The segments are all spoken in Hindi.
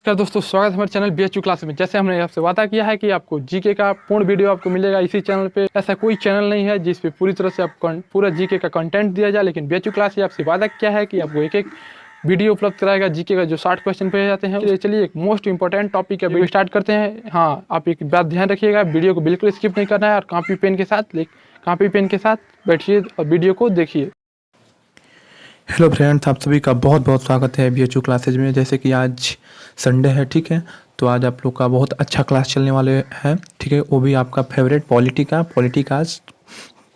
क्या दोस्तों, स्वागत है हमारे चैनल BHU क्लास में। जैसे हमने आपसे वादा किया है कि आपको जीके का पूर्ण वीडियो आपको मिलेगा इसी चैनल पे। ऐसा कोई चैनल नहीं है जिस पे पूरी तरह से आपको पूरा जीके का कंटेंट दिया जाए, लेकिन BHU क्लास ये आपसे वादा किया है कि आपको एक एक वीडियो उपलब्ध कराएगा जीके का, जो 60 क्वेश्चन पे जाते हैं। चलिए एक मोस्ट इंपॉर्टेंट टॉपिक है, वीडियो स्टार्ट करते हैं। हाँ, आप एक बात ध्यान रखिएगा, वीडियो को बिल्कुल स्किप नहीं करना है और कॉपी पेन के साथ बैठिए और वीडियो को देखिए। हेलो फ्रेंड्स, आप सभी का बहुत बहुत स्वागत है BHU क्लासेज में। जैसे कि आज संडे है, ठीक है, तो आज आप लोग का बहुत अच्छा क्लास चलने वाले हैं, ठीक है। वो भी आपका फेवरेट पॉलिटिकास्ट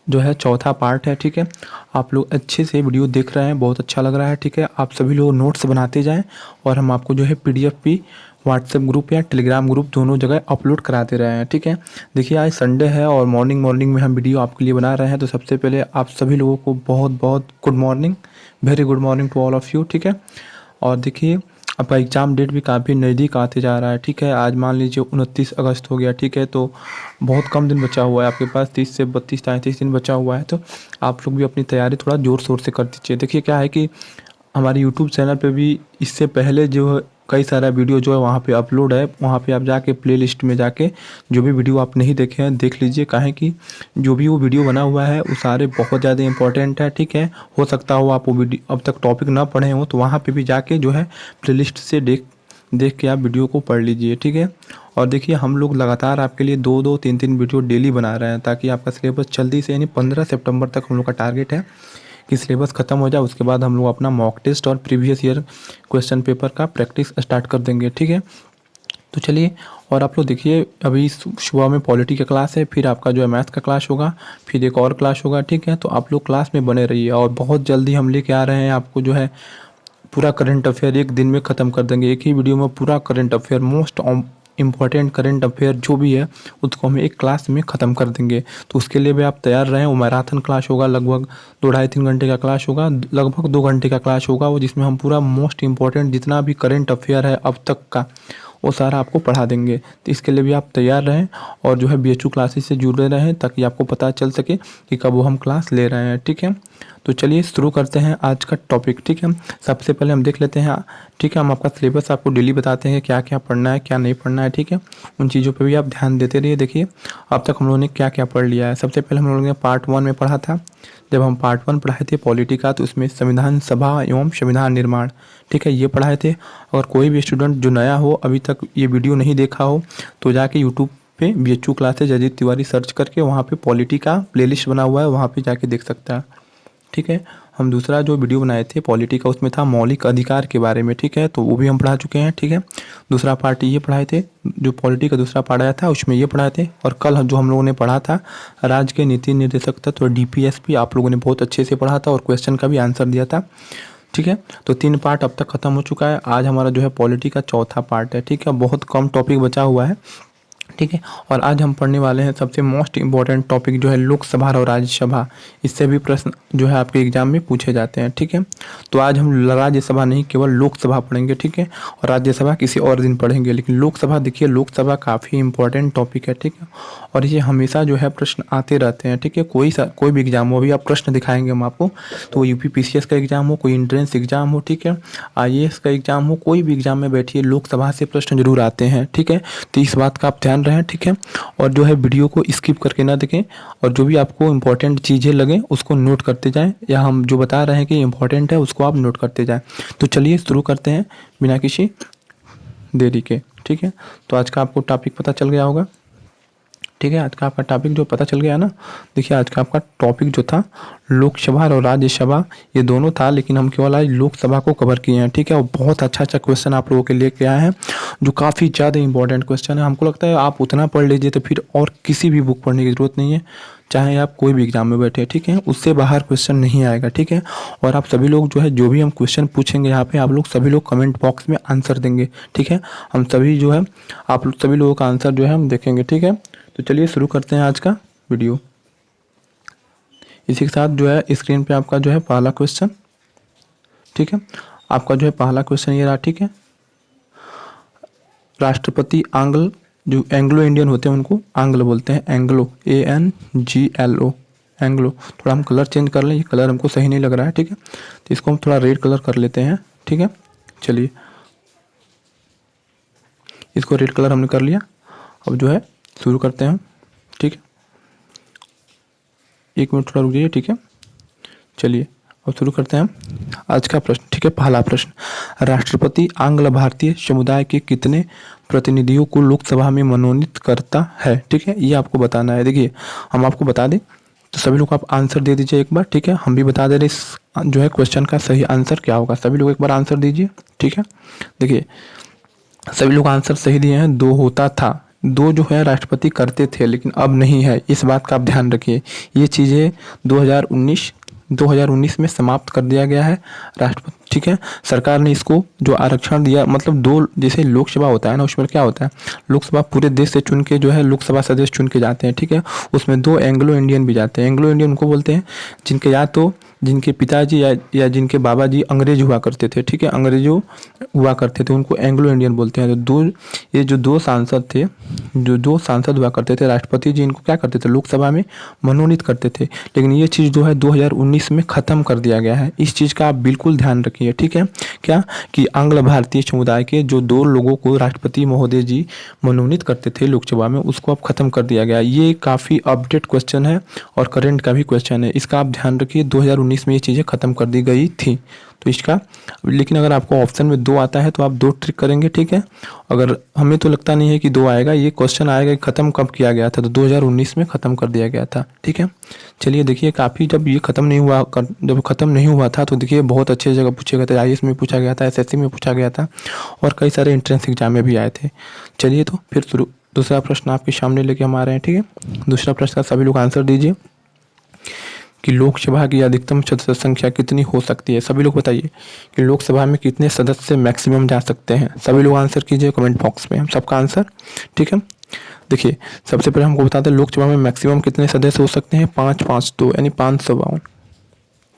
जो है चौथा पार्ट है, ठीक है। आप लोग अच्छे से वीडियो देख रहे हैं, बहुत अच्छा लग रहा है, ठीक है। आप सभी लोग नोट्स बनाते जाएं और हम आपको जो है PDF भी व्हाट्सएप ग्रुप या टेलीग्राम ग्रुप दोनों जगह अपलोड कराते रहे हैं, ठीक है। देखिए आज संडे है और मॉर्निंग में हम वीडियो आपके लिए बना रहे हैं। तो सबसे पहले आप सभी लोगों को बहुत बहुत good morning, very good morning to all of you, ठीक है। और देखिए आपका एग्ज़ाम डेट भी काफ़ी नज़दीक आते जा रहा है, ठीक है। आज मान लीजिए 29 अगस्त हो गया, ठीक है। तो बहुत कम दिन बचा हुआ है आपके पास, 30 से 32 33 दिन बचा हुआ है। तो आप लोग भी अपनी तैयारी थोड़ा ज़ोर शोर से कर दीजिए। देखिए क्या है कि हमारे यूट्यूब चैनल पे भी इससे पहले जो है कई सारा वीडियो जो है वहाँ पे अपलोड है। वहाँ पे आप जाके प्लेलिस्ट में जाके जो भी वीडियो आप नहीं देखे हैं देख लीजिए। काहे कि जो भी वो वीडियो बना हुआ है वो सारे बहुत ज़्यादा इंपॉर्टेंट है, ठीक है। हो सकता हो आप वो वीडियो अब तक टॉपिक ना पढ़े हो, तो वहाँ पे भी जाके जो है प्लेलिस्ट से देख के आप वीडियो को पढ़ लीजिए, ठीक है। और देखिए हम लोग लगातार आपके लिए 2-2 3-3 वीडियो डेली बना रहे हैं, ताकि आपका सिलेबस जल्दी से, यानी 15 सितंबर तक हम लोग का टारगेट है कि सिलेबस ख़त्म हो जाए। उसके बाद हम लोग अपना मॉक टेस्ट और प्रीवियस ईयर क्वेश्चन पेपर का प्रैक्टिस स्टार्ट कर देंगे, ठीक है। तो चलिए, और आप लोग देखिए अभी सुबह में पॉलिटी का क्लास है, फिर आपका जो है मैथ का क्लास होगा, फिर एक और क्लास होगा, ठीक है। तो आप लोग क्लास में बने रहिए और बहुत जल्दी हम लेके आ रहे हैं आपको जो है पूरा करंट अफेयर एक दिन में ख़त्म कर देंगे। एक ही वीडियो में पूरा current affair, most important current affair जो भी है उसको हम एक क्लास में ख़त्म कर देंगे। तो उसके लिए भी आप तैयार रहें। वो मैराथन क्लास होगा, लगभग 2-2.5-3 घंटे का क्लास होगा, लगभग 2 घंटे का क्लास होगा वो, जिसमें हम पूरा मोस्ट इम्पॉर्टेंट जितना भी करंट अफेयर है अब तक का वो सारा आपको पढ़ा देंगे। तो इसके लिए भी आप तैयार रहें और जो है BHU क्लासेस से जुड़े रहें, ताकि आपको पता चल सके कि कब वो हम क्लास ले रहे हैं, ठीक है। तो चलिए शुरू करते हैं आज का टॉपिक, ठीक है। सबसे पहले हम देख लेते हैं, ठीक है। हम आपका सिलेबस आपको डेली बताते हैं क्या क्या पढ़ना है क्या नहीं पढ़ना है, ठीक है। उन चीज़ों पर भी आप ध्यान देते रहिए। देखिए अब तक हम लोगों ने क्या क्या पढ़ लिया है। सबसे पहले हम लोगों ने पार्ट 1 में पढ़ा था। जब हम पार्ट 1 पढ़ाए थे पॉलिटी का, तो उसमें संविधान सभा एवं संविधान निर्माण, ठीक है, ये पढ़ाए थे। अगर कोई भी स्टूडेंट जो नया हो, अभी तक ये वीडियो नहीं देखा हो, तो जाके यूट्यूब पे BHU classes Ajit Tiwari search करके वहाँ पे पॉलिटी का प्लेलिस्ट बना हुआ है, वहाँ पे जाके देख सकता है, ठीक है। हम दूसरा जो वीडियो बनाए थे पॉलिटी का, उसमें था मौलिक अधिकार के बारे में, ठीक है। तो वो भी हम पढ़ा चुके हैं, ठीक है। दूसरा पार्ट ये पढ़ाए थे, जो पॉलिटी का दूसरा पार्ट आया था उसमें ये पढ़ाए थे। और कल जो हम लोगों ने पढ़ा था राज्य के नीति निर्देशक तत्व तो DPSP, आप लोगों ने बहुत अच्छे से पढ़ा था और क्वेश्चन का भी आंसर दिया था, ठीक है। तो 3 पार्ट अब तक ख़त्म हो चुका है। आज हमारा जो है पॉलिटी का चौथा पार्ट है, ठीक है। बहुत कम टॉपिक बचा हुआ है, ठीक है। और आज हम पढ़ने वाले हैं सबसे मोस्ट इम्पॉर्टेंट टॉपिक जो है लोकसभा और राज्यसभा। इससे भी प्रश्न जो है आपके एग्जाम में पूछे जाते हैं, ठीक है। तो आज हम राज्यसभा नहीं केवल लोकसभा पढ़ेंगे, ठीक है। और राज्यसभा किसी और दिन पढ़ेंगे, लेकिन लोकसभा देखिए, लोकसभा काफ़ी इंपॉर्टेंट टॉपिक है, ठीक है। और ये हमेशा जो है प्रश्न आते रहते हैं, ठीक है। कोई भी एग्जाम हो, अभी आप प्रश्न दिखाएंगे हम आपको, तो UPPCS का एग्जाम हो, कोई एंट्रेंस एग्जाम हो, ठीक है, IAS का एग्जाम हो, कोई भी एग्जाम में बैठिए लोकसभा से प्रश्न जरूर आते हैं, ठीक है। तो इस बात का आप ध्यान रहें, ठीक है। और जो है वीडियो को स्किप करके ना देखें, और जो भी आपको इंपॉर्टेंट चीज़ें लगें उसको नोट करते जाएं, या हम जो बता रहे हैं कि इंपॉर्टेंट है उसको आप नोट करते जाएं। तो चलिए शुरू करते हैं बिना किसी देरी के, ठीक है। तो आज का आपको टॉपिक पता चल गया होगा, ठीक है। आज का आपका टॉपिक जो पता चल गया ना, देखिए आज का आपका टॉपिक जो था लोकसभा और राज्यसभा, ये दोनों था, लेकिन हम केवल आज लोकसभा को कवर किए हैं, ठीक है। और बहुत अच्छा क्वेश्चन आप लोगों के लेके आए हैं, जो काफ़ी ज़्यादा इंपॉर्टेंट क्वेश्चन है। हमको लगता है आप उतना पढ़ लीजिए तो फिर और किसी भी बुक पढ़ने की ज़रूरत नहीं है, चाहे आप कोई भी एग्जाम में बैठे, ठीक है। उससे बाहर क्वेश्चन नहीं आएगा, ठीक है। और आप सभी लोग जो है जो भी हम क्वेश्चन पूछेंगे यहाँ पे, आप लोग सभी लोग कमेंट बॉक्स में आंसर देंगे, ठीक है। हम सभी जो है आप सभी लोगों का आंसर जो है हम देखेंगे, ठीक है। तो चलिए शुरू करते हैं आज का वीडियो। इसी के साथ जो है स्क्रीन पे आपका जो है पहला क्वेश्चन, ठीक है। आपका जो है पहला क्वेश्चन ये रहा, ठीक है। राष्ट्रपति जो एंग्लो इंडियन होते हैं उनको आंग्ल बोलते हैं, एंग्लो, ANGLO, एंग्लो। थोड़ा हम कलर चेंज कर लें, ये कलर हमको सही नहीं लग रहा है, ठीक है। तो इसको हम थोड़ा रेड कलर कर लेते हैं, ठीक है। चलिए इसको रेड कलर हमने कर लिया। अब जो है शुरू करते हैं, ठीक है। 1 मिनट थोड़ा रुक जाइए, ठीक है। चलिए अब शुरू करते हैं आज का प्रश्न, ठीक है। पहला प्रश्न, राष्ट्रपति आंग्ल भारतीय समुदाय के कितने प्रतिनिधियों को लोकसभा में मनोनीत करता है, ठीक है। ये आपको बताना है। देखिए हम आपको बता दें तो सभी लोग आप आंसर दे दीजिए एक बार, ठीक है। हम भी बता दे रहे इस जो है क्वेश्चन का सही आंसर क्या होगा। सभी लोग एक बार आंसर दीजिए, ठीक है। देखिए सभी लोग आंसर सही दिए हैं। 2 होता था, 2 जो है राष्ट्रपति करते थे लेकिन अब नहीं है, इस बात का आप ध्यान रखिए। ये चीज़ें 2019 में समाप्त कर दिया गया है राष्ट्रपति, ठीक है। सरकार ने इसको जो आरक्षण दिया, मतलब 2 जैसे लोकसभा होता है ना, उसमें क्या होता है, लोकसभा पूरे देश से चुन के जो है लोकसभा सदस्य चुन के जाते हैं, ठीक है। उसमें 2 एंग्लो इंडियन भी जाते हैं। एंग्लो इंडियन उनको बोलते हैं जिनके या तो जिनके पिताजी या जिनके बाबा जी अंग्रेज हुआ करते थे, ठीक है, अंग्रेजों हुआ करते थे, उनको एंग्लो इंडियन बोलते हैं। तो ये जो 2 सांसद थे, जो 2 सांसद हुआ करते थे, राष्ट्रपति जी इनको क्या करते थे, लोकसभा में मनोनीत करते थे। लेकिन ये चीज़ जो है 2019 में ख़त्म कर दिया गया है। इस चीज़ का आप बिल्कुल ध्यान रखिए, ठीक है। क्या कि आंग्ल भारतीय समुदाय के जो 2 लोगों को राष्ट्रपति महोदय जी मनोनीत करते थे लोकसभा में, उसको अब ख़त्म कर दिया गया। ये काफ़ी अपडेट क्वेश्चन है और करंट का भी क्वेश्चन है, इसका आप ध्यान रखिए। 2019 में ये चीज़ें ख़त्म कर दी गई थी तो इसका, लेकिन अगर आपको ऑप्शन में 2 आता है तो आप 2 ट्रिक करेंगे, ठीक है। अगर हमें तो लगता नहीं है कि 2 आएगा, ये क्वेश्चन आएगा कि ख़त्म कब किया गया था, तो 2019 में ख़त्म कर दिया गया था, ठीक है। चलिए देखिए काफ़ी, जब ये ख़त्म नहीं हुआ था तो देखिए बहुत अच्छी जगह पूछे गए थे। IAS में पूछा गया था, SSC में पूछा गया था और कई सारे एंट्रेंस एग्जाम में भी आए थे। चलिए तो फिर शुरू, दूसरा प्रश्न आपके सामने लेके हम आ रहे हैं, ठीक है। दूसरा प्रश्न का सभी लोग आंसर दीजिए कि लोकसभा की अधिकतम सदस्य संख्या कितनी हो सकती है। सभी लोग बताइए कि लोकसभा में कितने सदस्य मैक्सिमम जा सकते हैं। सभी लोग आंसर कीजिए कमेंट बॉक्स में, हम सबका आंसर, ठीक है। देखिए सबसे पहले हमको बताते हैं लोकसभा में मैक्सिमम कितने सदस्य हो सकते हैं। 552 यानी 552,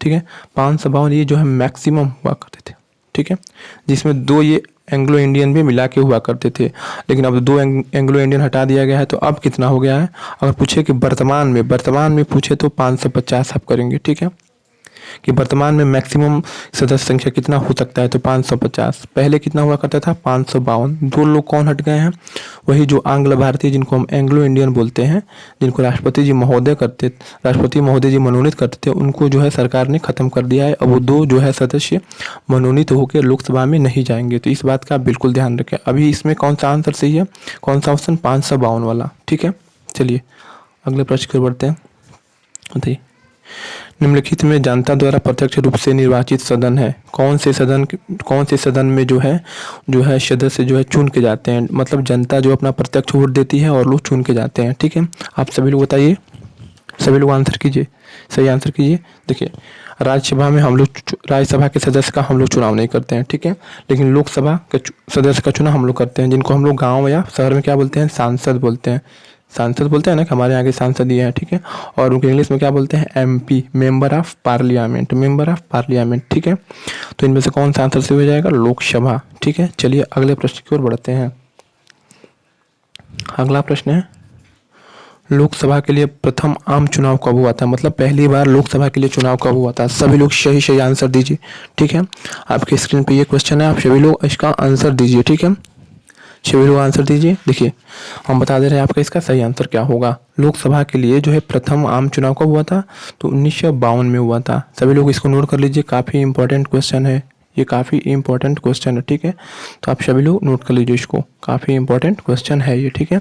ठीक है। 552 ये जो है मैक्सिमम हुआ करते थे, ठीक है, जिसमें 2 ये एंग्लो इंडियन भी मिला के हुआ करते थे। लेकिन अब 2 एंग्लो इंडियन हटा दिया गया है तो अब कितना हो गया है। अगर पूछे कि वर्तमान में पूछे तो 550 आप करेंगे, ठीक है, कि वर्तमान में मैक्सिमम सदस्य संख्या कितना हो सकता है, तो 550। पहले कितना हुआ करता था, 552। 2 लोग कौन हट गए हैं, वही जो आंग्ल भारतीय जिनको हम एंग्लो इंडियन बोलते हैं, जिनको राष्ट्रपति महोदय जी मनोनीत करते थे, उनको जो है सरकार ने ख़त्म कर दिया है। अब वो 2 जो है सदस्य मनोनीत होकर लोकसभा में नहीं जाएंगे, तो इस बात का बिल्कुल ध्यान रखें। अभी इसमें कौन सा आंसर सही है, कौन सा ऑप्शन, 552 वाला, ठीक है। चलिए अगले प्रश्न की ओर बढ़ते हैं। बताइए निम्नलिखित में जनता द्वारा प्रत्यक्ष रूप से निर्वाचित सदन है। कौन से सदन में जो है सदस्य जो है चुन के जाते हैं, मतलब जनता जो अपना प्रत्यक्ष वोट देती है और लोग चुन के जाते हैं, ठीक है। आप सभी लोग बताइए, सभी लोग आंसर कीजिए, सही आंसर कीजिए। देखिए राज्यसभा के सदस्य का हम लोग चुनाव नहीं करते हैं, ठीक है, लेकिन लोकसभा के सदस्य का चुनाव हम लोग करते हैं, जिनको हम लोग गाँव या शहर में क्या बोलते हैं, सांसद बोलते हैं ना, हमारे यहाँ के सांसद ये हैं, ठीक है। और उनके इंग्लिश में क्या बोलते हैं, MP, मेंबर ऑफ पार्लियामेंट, ठीक है। तो इनमें से कौन सा आंसर से हो जाएगा, लोकसभा, ठीक है। चलिए अगले प्रश्न की ओर बढ़ते हैं। अगला प्रश्न है लोकसभा के लिए प्रथम आम चुनाव कब हुआ था, मतलब पहली बार लोकसभा के लिए चुनाव कब हुआ था। सभी लोग सही आंसर दीजिए, ठीक है। आपके स्क्रीन पे ये क्वेश्चन है, आप सभी लोग इसका आंसर दीजिए, ठीक है। सभी लोग आंसर दीजिए। देखिए हम बता दे रहे हैं आपका इसका सही आंसर क्या होगा। लोकसभा के लिए जो है प्रथम आम चुनाव कब हुआ था, तो 1952 में हुआ था। सभी लोग इसको नोट कर लीजिए, काफ़ी इंपॉर्टेंट क्वेश्चन है ये, काफ़ी इंपॉर्टेंट क्वेश्चन है, ठीक है। तो आप सभी लोग नोट कर लीजिए इसको, काफ़ी इंपॉर्टेंट क्वेश्चन है ये, ठीक है।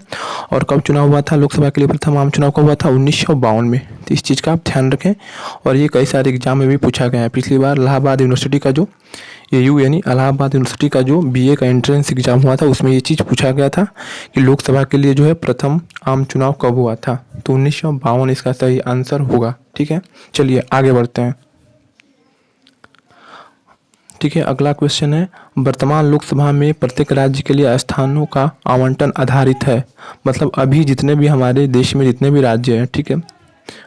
और कब चुनाव हुआ था लोकसभा के लिए प्रथम आम चुनाव कब हुआ था, 1952 में। तो इस चीज़ का आप ध्यान रखें। और ये कई सारे एग्जाम में भी पूछा गया है। पिछली बार इलाहाबाद यूनिवर्सिटी का जो AU यानी इलाहाबाद यूनिवर्सिटी का जो BA का एंट्रेंस एग्जाम हुआ था, उसमें ये चीज़ पूछा गया था कि लोकसभा के लिए जो है प्रथम आम चुनाव कब हुआ था, तो 1952 इसका सही आंसर होगा, ठीक है। चलिए आगे बढ़ते हैं, ठीक है। अगला क्वेश्चन है वर्तमान लोकसभा में प्रत्येक राज्य के लिए स्थानों का आवंटन आधारित है, मतलब अभी जितने भी हमारे देश में जितने भी राज्य हैं, ठीक है,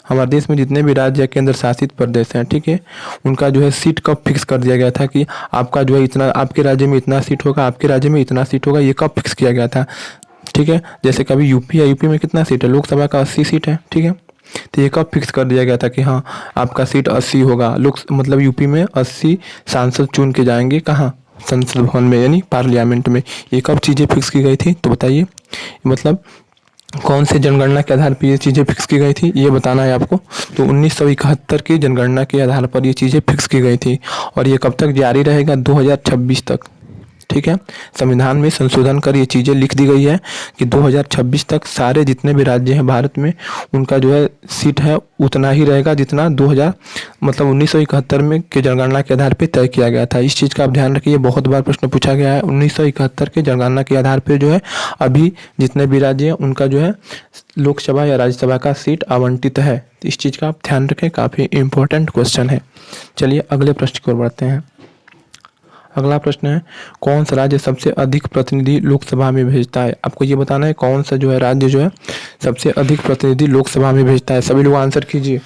हमारे देश में जितने भी राज्य या केंद्र शासित प्रदेश हैं, ठीक है, उनका जो है सीट कब फिक्स कर दिया गया था कि आपका जो है इतना, आपके राज्य में इतना सीट होगा, आपके राज्य में इतना सीट होगा, ये कब फिक्स किया गया था, ठीक है। जैसे कभी यूपी में कितना सीट है, लोकसभा का 80 सीट है, ठीक है। तो ये कब फिक्स कर दिया गया था कि हाँ आपका सीट 80 होगा, मतलब यूपी में 80 सांसद चुन के जाएंगे कहाँ, संसद भवन में यानी पार्लियामेंट में। ये कब चीज़ें फिक्स की गई थी तो बताइए, मतलब कौन से जनगणना के आधार पर ये चीज़ें फिक्स की गई थी, ये बताना है आपको। तो 1971 की जनगणना के आधार पर ये चीज़ें फिक्स की गई थी और ये कब तक जारी रहेगा, 2026 तक। ठीक है, संविधान में संशोधन कर ये चीज़ें लिख दी गई है कि 2026 तक सारे जितने भी राज्य हैं भारत में उनका जो है सीट है उतना ही रहेगा जितना 1971 में के जनगणना के आधार पर तय किया गया था। इस चीज़ का आप ध्यान रखिए, बहुत बार प्रश्न पूछा गया है। 1971 के जनगणना के आधार पर जो है अभी जितने भी राज्य हैं उनका जो है लोकसभा या राज्यसभा का सीट आवंटित है। इस चीज़ का आप ध्यान रखें, काफ़ी इंपॉर्टेंट क्वेश्चन है। चलिए अगले प्रश्न की ओर बढ़ते हैं। अगला प्रश्न है, कौन सा राज्य सबसे अधिक प्रतिनिधि लोकसभा में भेजता है। आपको ये बताना है कौन सा जो है राज्य जो है सबसे अधिक प्रतिनिधि लोकसभा में भेजता है। सभी लोग आंसर कीजिए,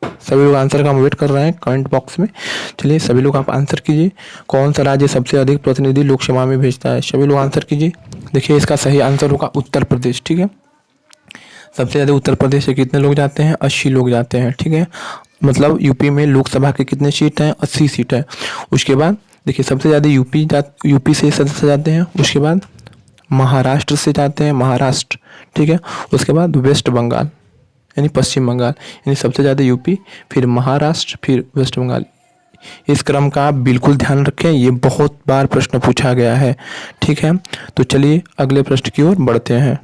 सभी लोग आंसर का हम वेट कर रहे हैं कमेंट बॉक्स में। चलिए सभी लोग आप आंसर कीजिए, कौन सा राज्य सबसे अधिक प्रतिनिधि लोकसभा में भेजता है। सभी लोग आंसर कीजिए। देखिए इसका सही आंसर होगा उत्तर प्रदेश। ठीक है, सबसे ज़्यादा उत्तर प्रदेश से कितने लोग जाते हैं, 80 लोग जाते हैं। ठीक है, मतलब यूपी में लोकसभा के कितने सीट हैं, 80 सीट है। उसके बाद देखिए सबसे ज़्यादा यूपी से सदस्य जाते हैं। उसके बाद महाराष्ट्र से जाते हैं, महाराष्ट्र। ठीक है, उसके बाद वेस्ट बंगाल यानी पश्चिम बंगाल, यानी सबसे ज़्यादा यूपी, फिर महाराष्ट्र, फिर वेस्ट बंगाल। इस क्रम का आप बिल्कुल ध्यान रखें, ये बहुत बार प्रश्न पूछा गया है। ठीक है, तो चलिए अगले प्रश्न की ओर बढ़ते हैं।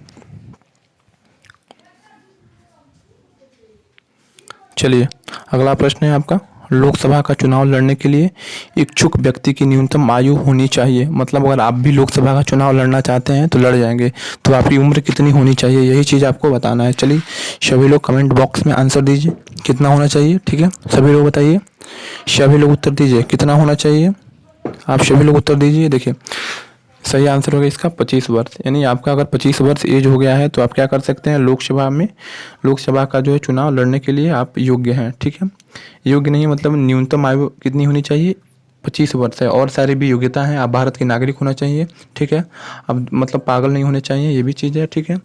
चलिए अगला प्रश्न है आपका, लोकसभा का चुनाव लड़ने के लिए इच्छुक व्यक्ति की न्यूनतम आयु होनी चाहिए। मतलब अगर आप भी लोकसभा का चुनाव लड़ना चाहते हैं तो लड़ जाएंगे, तो आपकी उम्र कितनी होनी चाहिए, यही चीज़ आपको बताना है। चलिए सभी लोग कमेंट बॉक्स में आंसर दीजिए कितना होना चाहिए। ठीक है, सभी लोग बताइए, सभी लोग उत्तर दीजिए कितना होना चाहिए। आप सभी लोग उत्तर दीजिए। देखिए सही आंसर होगा इसका 25 वर्ष, यानी आपका अगर 25 वर्ष एज हो गया है तो आप क्या कर सकते हैं, लोकसभा का जो है चुनाव लड़ने के लिए आप योग्य हैं। ठीक है, योग्य नहीं मतलब न्यूनतम आयु कितनी होनी चाहिए, 25 वर्ष है। और सारी भी योग्यता हैं, आप भारत के नागरिक होना चाहिए। ठीक है, अब मतलब पागल नहीं होने चाहिए, ये भी चीज़ है। ठीक है,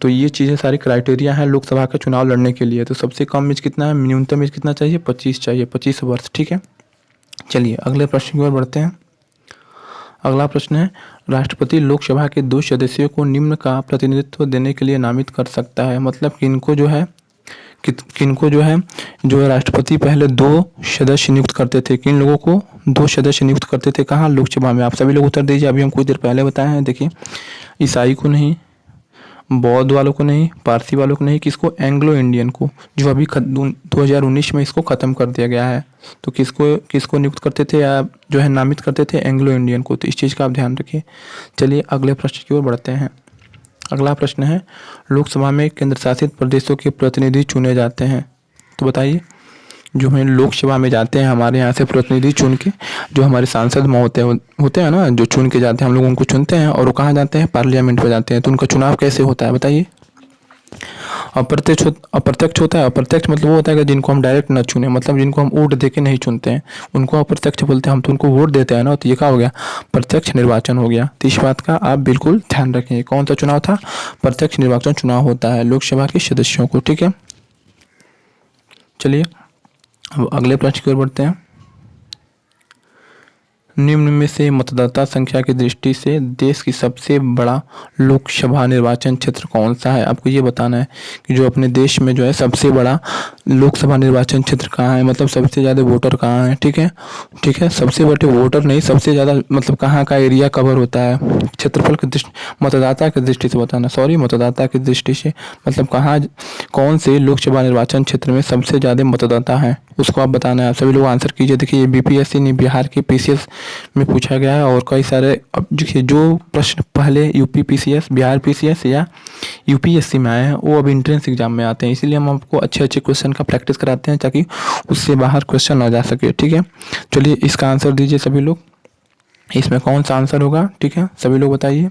तो ये चीज़ें सारी क्राइटेरिया हैं लोकसभा का चुनाव लड़ने के लिए। तो सबसे कम एज कितना है, न्यूनतम एज कितना चाहिए, 25 चाहिए, 25 वर्ष। ठीक है, चलिए अगले प्रश्न की ओर बढ़ते हैं। अगला प्रश्न है, राष्ट्रपति लोकसभा के 2 सदस्यों को निम्न का प्रतिनिधित्व देने के लिए नामित कर सकता है। मतलब किनको जो है जो राष्ट्रपति पहले 2 सदस्य नियुक्त करते थे। किन लोगों को 2 सदस्य नियुक्त करते थे, कहाँ, लोकसभा में। आप सभी लोग उत्तर दीजिए, अभी हम कुछ देर पहले बताए हैं। देखिए ईसाई को नहीं, बौद्ध वालों को नहीं, पारसी वालों को नहीं, किसको, एंग्लो इंडियन को, जो अभी 2019 में इसको ख़त्म कर दिया गया है। तो किसको नियुक्त करते थे या जो है नामित करते थे, एंग्लो इंडियन को। तो इस चीज़ का आप ध्यान रखिए। चलिए अगले प्रश्न की ओर बढ़ते हैं। अगला प्रश्न है, लोकसभा में केंद्र शासित प्रदेशों के प्रतिनिधि चुने जाते हैं। तो बताइए, जो हमें लोकसभा में जाते हैं हमारे यहाँ से प्रतिनिधि चुन के, जो हमारे सांसद होते हैं ना, जो चुन के जाते हैं, हम लोग उनको चुनते हैं और वो कहाँ जाते हैं, पार्लियामेंट में जाते हैं। तो उनका चुनाव कैसे होता है बताइए। अप्रत्यक्ष होता है। अप्रत्यक्ष मतलब वो होता है कि जिनको हम डायरेक्ट ना चुने, मतलब जिनको हम वोट दे के नहीं चुनते हैं, उनको अप्रत्यक्ष बोलते हैं। हम तो उनको वोट देते हैं ना, तो ये क्या हो गया, प्रत्यक्ष निर्वाचन हो गया। तो इस बात का आप बिल्कुल ध्यान रखें। कौन सा चुनाव था, प्रत्यक्ष निर्वाचन चुनाव होता है लोकसभा के सदस्यों को। ठीक है, चलिए अब अगले प्रश्न की ओर बढ़ते हैं। निम्न में से मतदाता संख्या की दृष्टि से देश की सबसे बड़ा लोकसभा निर्वाचन क्षेत्र कौन सा है। आपको ये बताना है कि जो अपने देश में जो है सबसे बड़ा लोकसभा निर्वाचन क्षेत्र कहाँ है, मतलब सबसे ज़्यादा वोटर कहाँ है। ठीक है, सबसे बड़े वोटर नहीं, सबसे ज़्यादा मतलब कहाँ का एरिया कवर होता है, क्षेत्रफल की दृष्टि, मतदाता की दृष्टि से बताना, मतदाता की दृष्टि से, मतलब कौन से लोकसभा निर्वाचन क्षेत्र में सबसे ज़्यादा मतदाता हैं, उसको आप बताना है। आप सभी लोग आंसर कीजिए। देखिए ये BPSC नहीं, बिहार के PCS में पूछा गया है और कई सारे, अब देखिए जो प्रश्न पहले UP PCS, बिहार PCS या UPSC में आए हैं वो अब एंट्रेंस एग्जाम में आते हैं, इसीलिए हम आपको अच्छे क्वेश्चन का प्रैक्टिस कराते हैं ताकि उससे बाहर क्वेश्चन ना जा सके। ठीक है, चलिए इसका आंसर दीजिए सभी लोग, इसमें कौन सा आंसर होगा। ठीक है, सभी लोग बताइए।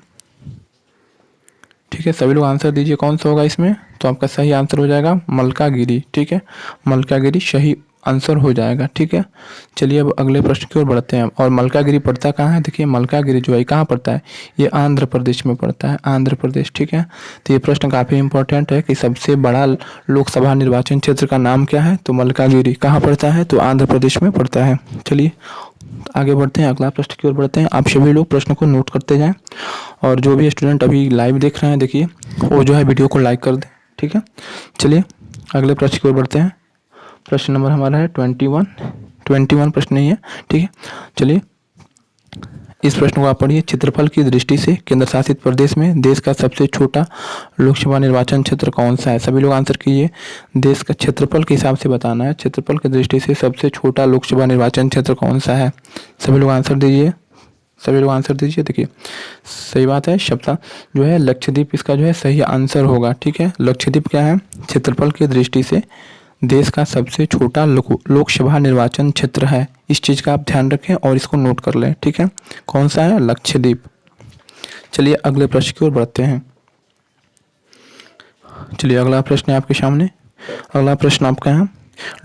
ठीक है, सभी लोग आंसर दीजिए कौन सा होगा इसमें। तो आपका सही आंसर हो जाएगा मलकागिरी। ठीक है, मलकागिरी सही आंसर हो जाएगा। ठीक है, चलिए अब अगले प्रश्न की ओर बढ़ते हैं। और मलकागिरी पड़ता कहाँ है, देखिए मलकागिरी जो है कहाँ पड़ता है, ये आंध्र प्रदेश में पड़ता है, आंध्र प्रदेश। ठीक है, तो ये प्रश्न काफ़ी इंपॉर्टेंट है कि सबसे बड़ा लोकसभा निर्वाचन क्षेत्र का नाम क्या है, तो मलकागिरी कहाँ पड़ता है, तो आंध्र प्रदेश में पड़ता है। चलिए आगे बढ़ते हैं, अगला प्रश्न की ओर बढ़ते हैं। आप सभी लोग प्रश्न को नोट करते जाएं और जो भी स्टूडेंट अभी लाइव देख रहे हैं देखिए वो जो है वीडियो को लाइक कर दें, ठीक है। चलिए अगले प्रश्न की ओर बढ़ते हैं। प्रश्न नंबर हमारा है 21 प्रश्न नहीं है, ठीक है। चलिए इस प्रश्न को आप पढ़िए। क्षेत्रफल की दृष्टि से केंद्र शासित प्रदेश में देश का सबसे छोटा लोकसभा निर्वाचन क्षेत्र कौन सा है? सभी लोग आंसर कीजिए। देश का क्षेत्रफल के हिसाब से बताना है। क्षेत्रफल की दृष्टि से सबसे छोटा लोकसभा निर्वाचन क्षेत्र कौन सा है? सभी लोग आंसर दीजिए, सभी लोग आंसर दीजिए। देखिए सही बात है, शब्द जो है लक्षद्वीप इसका जो है सही आंसर होगा, ठीक है। लक्षद्वीप क्या है? क्षेत्रफल की दृष्टि से देश का सबसे छोटा लोकसभा निर्वाचन क्षेत्र है। इस चीज़ का आप ध्यान रखें और इसको नोट कर लें, ठीक है। कौन सा है? लक्षद्वीप। चलिए अगले प्रश्न की ओर बढ़ते हैं। चलिए अगला प्रश्न है आपके सामने। अगला प्रश्न आपका है,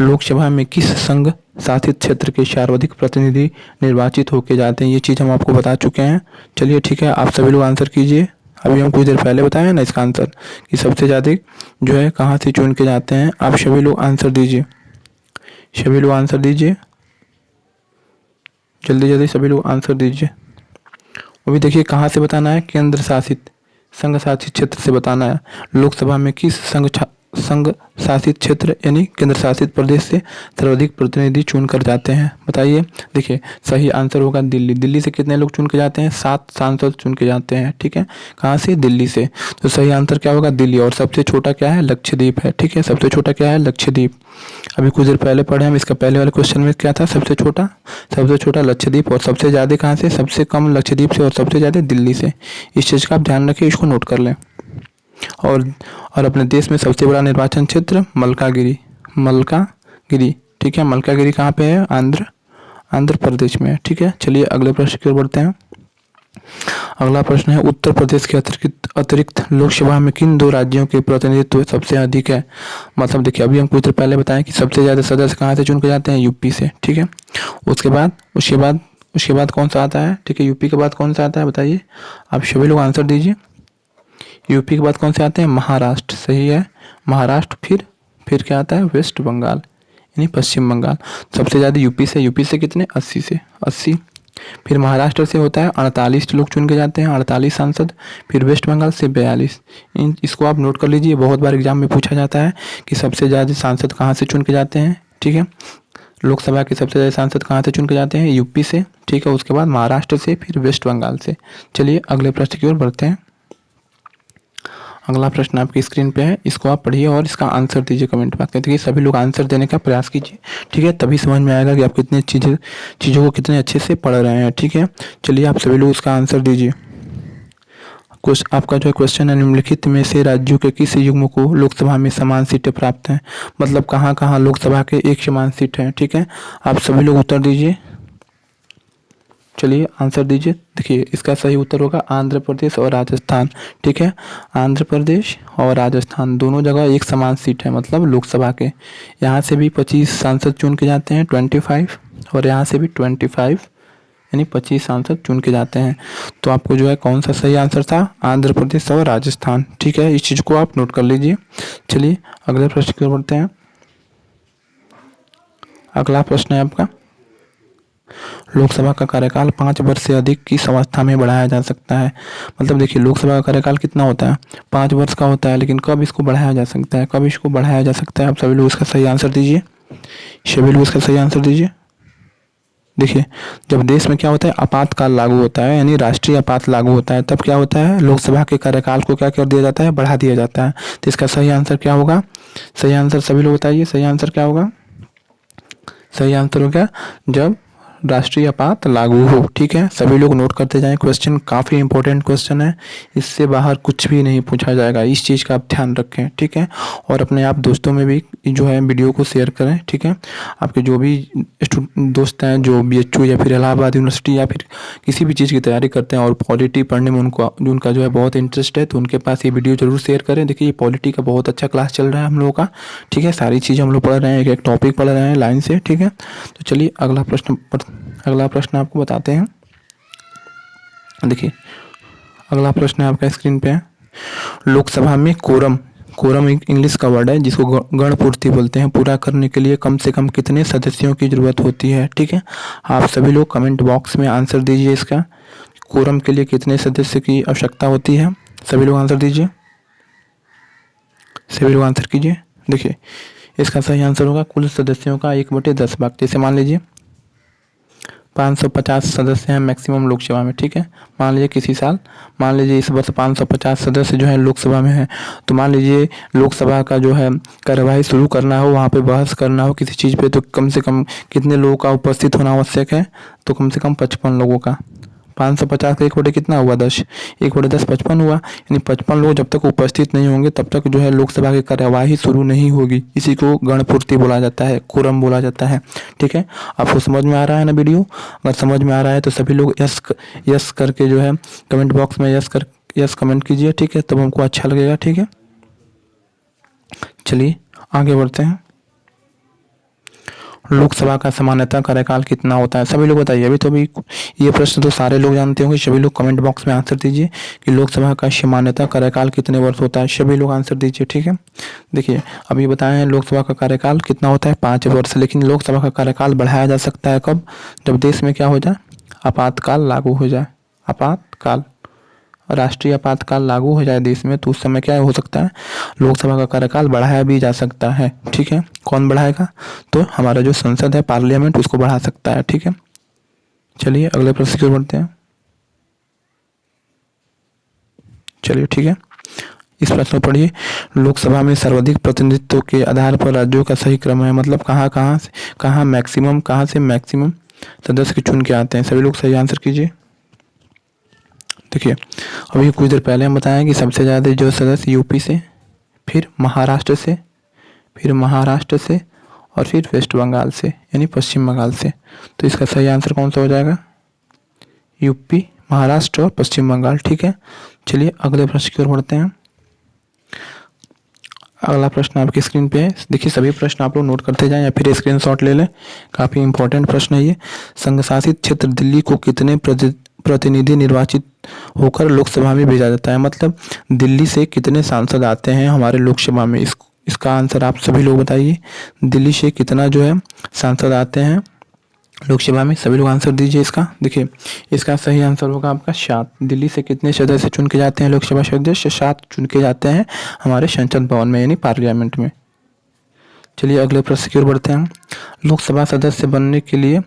लोकसभा में किस संघ शासित क्षेत्र के सर्वाधिक प्रतिनिधि निर्वाचित होके जाते हैं? ये चीज़ हम आपको बता चुके हैं। चलिए ठीक है, आप सभी लोग आंसर कीजिए। अभी हम कुछ देर पहले बताया ना इसका आंसर कि सबसे ज़्यादा जो है कहाँ से चुन के जाते हैं। आप सभी लोग आंसर दीजिए, सभी लोग आंसर दीजिए, जल्दी जल्दी सभी लोग आंसर दीजिए। अभी देखिए कहाँ से बताना है? केंद्र शासित संघ शासित क्षेत्र से बताना है। लोकसभा में किस संघ शासित क्षेत्र यानी केंद्र शासित प्रदेश से सर्वाधिक प्रतिनिधि चुनकर जाते हैं? बताइए। देखिए सही आंसर होगा दिल्ली। दिल्ली से कितने लोग चुन के जाते हैं? 7 सांसद चुन के जाते हैं, ठीक है। कहाँ से? दिल्ली से। तो सही आंसर क्या होगा? दिल्ली। और सबसे छोटा क्या है? लक्षद्वीप है, ठीक है। सबसे छोटा क्या है? लक्षद्वीप। अभी कुछ देर पहले पढ़े हम, इसका पहले वाले क्वेश्चन में क्या था? सबसे छोटा लक्षद्वीप। और सबसे ज़्यादा कहाँ से? सबसे कम लक्षद्वीप से और सबसे ज़्यादा दिल्ली से। इस चीज़ का आप ध्यान रखिए, इसको नोट कर लें। और अपने देश में सबसे बड़ा निर्वाचन क्षेत्र मलकागिरी, ठीक है। मलकागिरी कहाँ पे है? आंध्र प्रदेश में है, ठीक है। चलिए अगले प्रश्न की ओर बढ़ते हैं। अगला प्रश्न है, उत्तर प्रदेश के अतिरिक्त लोकसभा में किन 2 राज्यों के प्रतिनिधित्व सबसे अधिक है? मतलब देखिए अभी हम कुछ देर पहले बताएं कि सबसे ज़्यादा सदस्य कहाँ से चुन के जाते हैं? यूपी से, ठीक है। उसके बाद कौन सा आता है? ठीक है, यूपी के बाद कौन सा आता है बताइए। आप सभी लोग आंसर दीजिए। यूपी के बाद कौन से आते हैं? महाराष्ट्र, सही है, महाराष्ट्र। फिर क्या आता है? वेस्ट बंगाल यानी पश्चिम बंगाल। सबसे ज़्यादा यूपी से कितने? 80। फिर महाराष्ट्र से होता है 48 लोग चुन के जाते हैं, 48 सांसद। फिर वेस्ट बंगाल से 42। इसको आप नोट कर लीजिए, बहुत बार एग्जाम में पूछा जाता है कि सबसे ज़्यादा सांसद कहाँ से चुन के जाते हैं, ठीक है। लोकसभा के सबसे ज़्यादा सांसद कहाँ से चुन के जाते हैं? यूपी से, ठीक है। उसके बाद महाराष्ट्र से, फिर वेस्ट बंगाल से। चलिए अगले प्रश्न की ओर बढ़ते हैं। अगला प्रश्न आपकी स्क्रीन पे है, इसको आप पढ़िए और इसका आंसर दीजिए कमेंट बॉक्स में। देखिए सभी लोग आंसर देने का प्रयास कीजिए, ठीक है। तभी समझ में आएगा कि आप कितने चीज़ों को कितने अच्छे से पढ़ रहे हैं, ठीक है। चलिए आप सभी लोग इसका आंसर दीजिए। आपका जो क्वेश्चन है, निम्नलिखित में से राज्यों के किस युग्म को लोकसभा में समान सीटें प्राप्त हैं? मतलब कहाँ कहाँ लोकसभा के एक समान सीट हैं, ठीक है। आप सभी लोग उत्तर दीजिए। चलिए आंसर दीजिए। देखिए इसका सही उत्तर होगा आंध्र प्रदेश और राजस्थान, ठीक है। आंध्र प्रदेश और राजस्थान दोनों जगह एक समान सीट है, मतलब लोकसभा के। यहाँ से भी 25 सांसद चुन के जाते हैं, 25, और यहाँ से भी 25 यानी 25 सांसद चुन के जाते हैं। तो आपको जो है कौन सा सही आंसर था? आंध्र प्रदेश और राजस्थान, ठीक है। इस चीज़ को आप नोट कर लीजिए। चलिए अगले प्रश्न की ओर बढ़ते हैं। अगला प्रश्न है आपका, लोकसभा का कार्यकाल 5 वर्ष से अधिक किस अवस्था में बढ़ाया जा सकता है? मतलब देखिए लोकसभा का कार्यकाल कितना होता है? 5 वर्ष का होता है, लेकिन कब इसको बढ़ाया जा सकता है? कब इसको बढ़ाया जा सकता है? आप सभी लोग इसका सही आंसर दीजिए, सभी लोग इसका सही आंसर दीजिए। देखिए जब देश में क्या होता है? आपातकाल लागू होता है, यानी राष्ट्रीय आपात लागू होता है, तब क्या होता है? लोकसभा के कार्यकाल को क्या कर दिया जाता है? बढ़ा दिया जाता है। तो इसका सही आंसर क्या होगा? सही आंसर सभी लोग बताइए, सही आंसर क्या होगा? सही आंसर होगा जब राष्ट्रीय आपात लागू हो, ठीक है। सभी लोग नोट करते जाएं, क्वेश्चन काफ़ी इंपॉर्टेंट क्वेश्चन है, इससे बाहर कुछ भी नहीं पूछा जाएगा, इस चीज़ का आप ध्यान रखें, ठीक है। और अपने आप दोस्तों में भी जो है वीडियो को शेयर करें, ठीक है। आपके जो भी दोस्त हैं जो BHU या फिर इलाहाबाद यूनिवर्सिटी या फिर किसी भी चीज़ की तैयारी करते हैं और पॉलिटी पढ़ने में उनका जो है बहुत इंटरेस्ट है, तो उनके पास ये वीडियो जरूर शेयर करें। देखिए ये पॉलिटी का बहुत अच्छा क्लास चल रहा है हम लोगों का, ठीक है। सारी चीज़ें हम लोग पढ़ रहे हैं, एक एक टॉपिक पढ़ रहे हैं लाइन से, ठीक है। तो चलिए अगला प्रश्न आपको बताते हैं। देखिए अगला प्रश्न आपका स्क्रीन पे है, लोकसभा में कोरम इंग्लिश का वर्ड है जिसको गण पूर्ति बोलते हैं। पूरा करने के लिए कम से कम कितने सदस्यों की ज़रूरत होती है, ठीक है। आप सभी लोग कमेंट बॉक्स में आंसर दीजिए इसका, कोरम के लिए कितने सदस्य की आवश्यकता होती है। सभी लोग आंसर दीजिए, सभी लोग आंसर कीजिए। देखिए इसका सही आंसर होगा कुल सदस्यों का 1/10 भाग। जैसे मान लीजिए 550 सदस्य हैं मैक्सिमम लोकसभा में, ठीक है। मान लीजिए किसी साल, मान लीजिए इस वर्ष 550 सदस्य जो है लोकसभा में है, तो मान लीजिए लोकसभा का जो है कार्यवाही शुरू करना हो, वहाँ पे बहस करना हो किसी चीज़ पे, तो कम से कम कितने लोगों का उपस्थित होना आवश्यक है, तो कम से कम 55 लोगों का। 550 का 1/10 कितना हुआ, 10, 1/10 55 हुआ। यानी 55 लोग जब तक उपस्थित नहीं होंगे तब तक जो है लोकसभा की कार्यवाही शुरू नहीं होगी। इसी को गणपूर्ति बोला जाता है, कोरम बोला जाता है, ठीक है। आपको समझ में आ रहा है ना वीडियो? अगर समझ में आ रहा है तो सभी लोग यस करके जो है कमेंट बॉक्स में यस कमेंट कीजिए, ठीक है, तब हमको अच्छा लगेगा, ठीक है। चलिए आगे बढ़ते हैं। लोकसभा का सामान्यतः कार्यकाल कितना होता है, सभी लोग बताइए। अभी ये प्रश्न तो सारे लोग जानते होंगे। सभी लोग कमेंट बॉक्स में आंसर दीजिए कि लोकसभा का सामान्यतः कार्यकाल कितने वर्ष होता है। सभी लोग आंसर दीजिए, ठीक है। देखिए अभी बताए हैं लोकसभा का कार्यकाल कितना होता है, 5 वर्ष। लेकिन लोकसभा का कार्यकाल बढ़ाया जा सकता है कब, जब देश में क्या हो जाए, आपातकाल लागू हो जाए। आपातकाल, राष्ट्रीय आपातकाल लागू हो जाए देश में, तो उस समय क्या हो सकता है, लोकसभा का कार्यकाल बढ़ाया भी जा सकता है, ठीक है। कौन बढ़ाएगा, तो हमारा जो संसद है, पार्लियामेंट, उसको बढ़ा सकता है, ठीक है। चलिए अगले प्रश्न की ओर बढ़ते हैं। चलिए ठीक है, इस प्रश्न को पढ़िए। लोकसभा में सर्वाधिक प्रतिनिधित्व के आधार पर राज्यों का सही क्रम है, मतलब कहाँ मैक्सिमम सदस्य के चुन के आते हैं। सभी लोग सही आंसर कीजिए। देखिए अभी कुछ देर पहले हम बताएं कि सबसे ज़्यादा जो सदस्य यूपी से, फिर महाराष्ट्र से, और फिर वेस्ट बंगाल से यानी पश्चिम बंगाल से। तो इसका सही आंसर कौन सा हो जाएगा, यूपी, महाराष्ट्र और पश्चिम बंगाल, ठीक है। चलिए अगले प्रश्न की ओर बढ़ते हैं। अगला प्रश्न आपकी स्क्रीन पे है। देखिए सभी प्रश्न आप लोग नोट करते जाएं या फिर स्क्रीनशॉट ले लें, काफ़ी इंपॉर्टेंट प्रश्न है ये। संघ शासित क्षेत्र दिल्ली को कितने प्रतिनिधि निर्वाचित होकर लोकसभा में भेजा जाता है, मतलब दिल्ली से कितने सांसद आते हैं हमारे लोकसभा में, इसका आंसर आप सभी लोग बताइए। दिल्ली से कितना जो है सांसद आते हैं लोकसभा में, सभी लोग आंसर दीजिए इसका। देखिए इसका सही आंसर होगा आपका 7। दिल्ली से कितने सदस्य चुन के जाते हैं लोकसभा सदस्य, 7 चुन के जाते हैं हमारे संसद भवन में यानी पार्लियामेंट में। चलिए अगले प्रश्न की ओर बढ़ते हैं। लोकसभा सदस्य बनने के लिए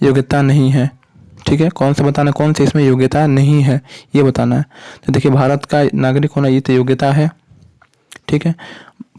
योग्यता नहीं है, ठीक है। कौन सा बताना, कौन सी इसमें योग्यता नहीं है ये बताना है। तो देखिए भारत का नागरिक होना ये तो योग्यता है, ठीक है।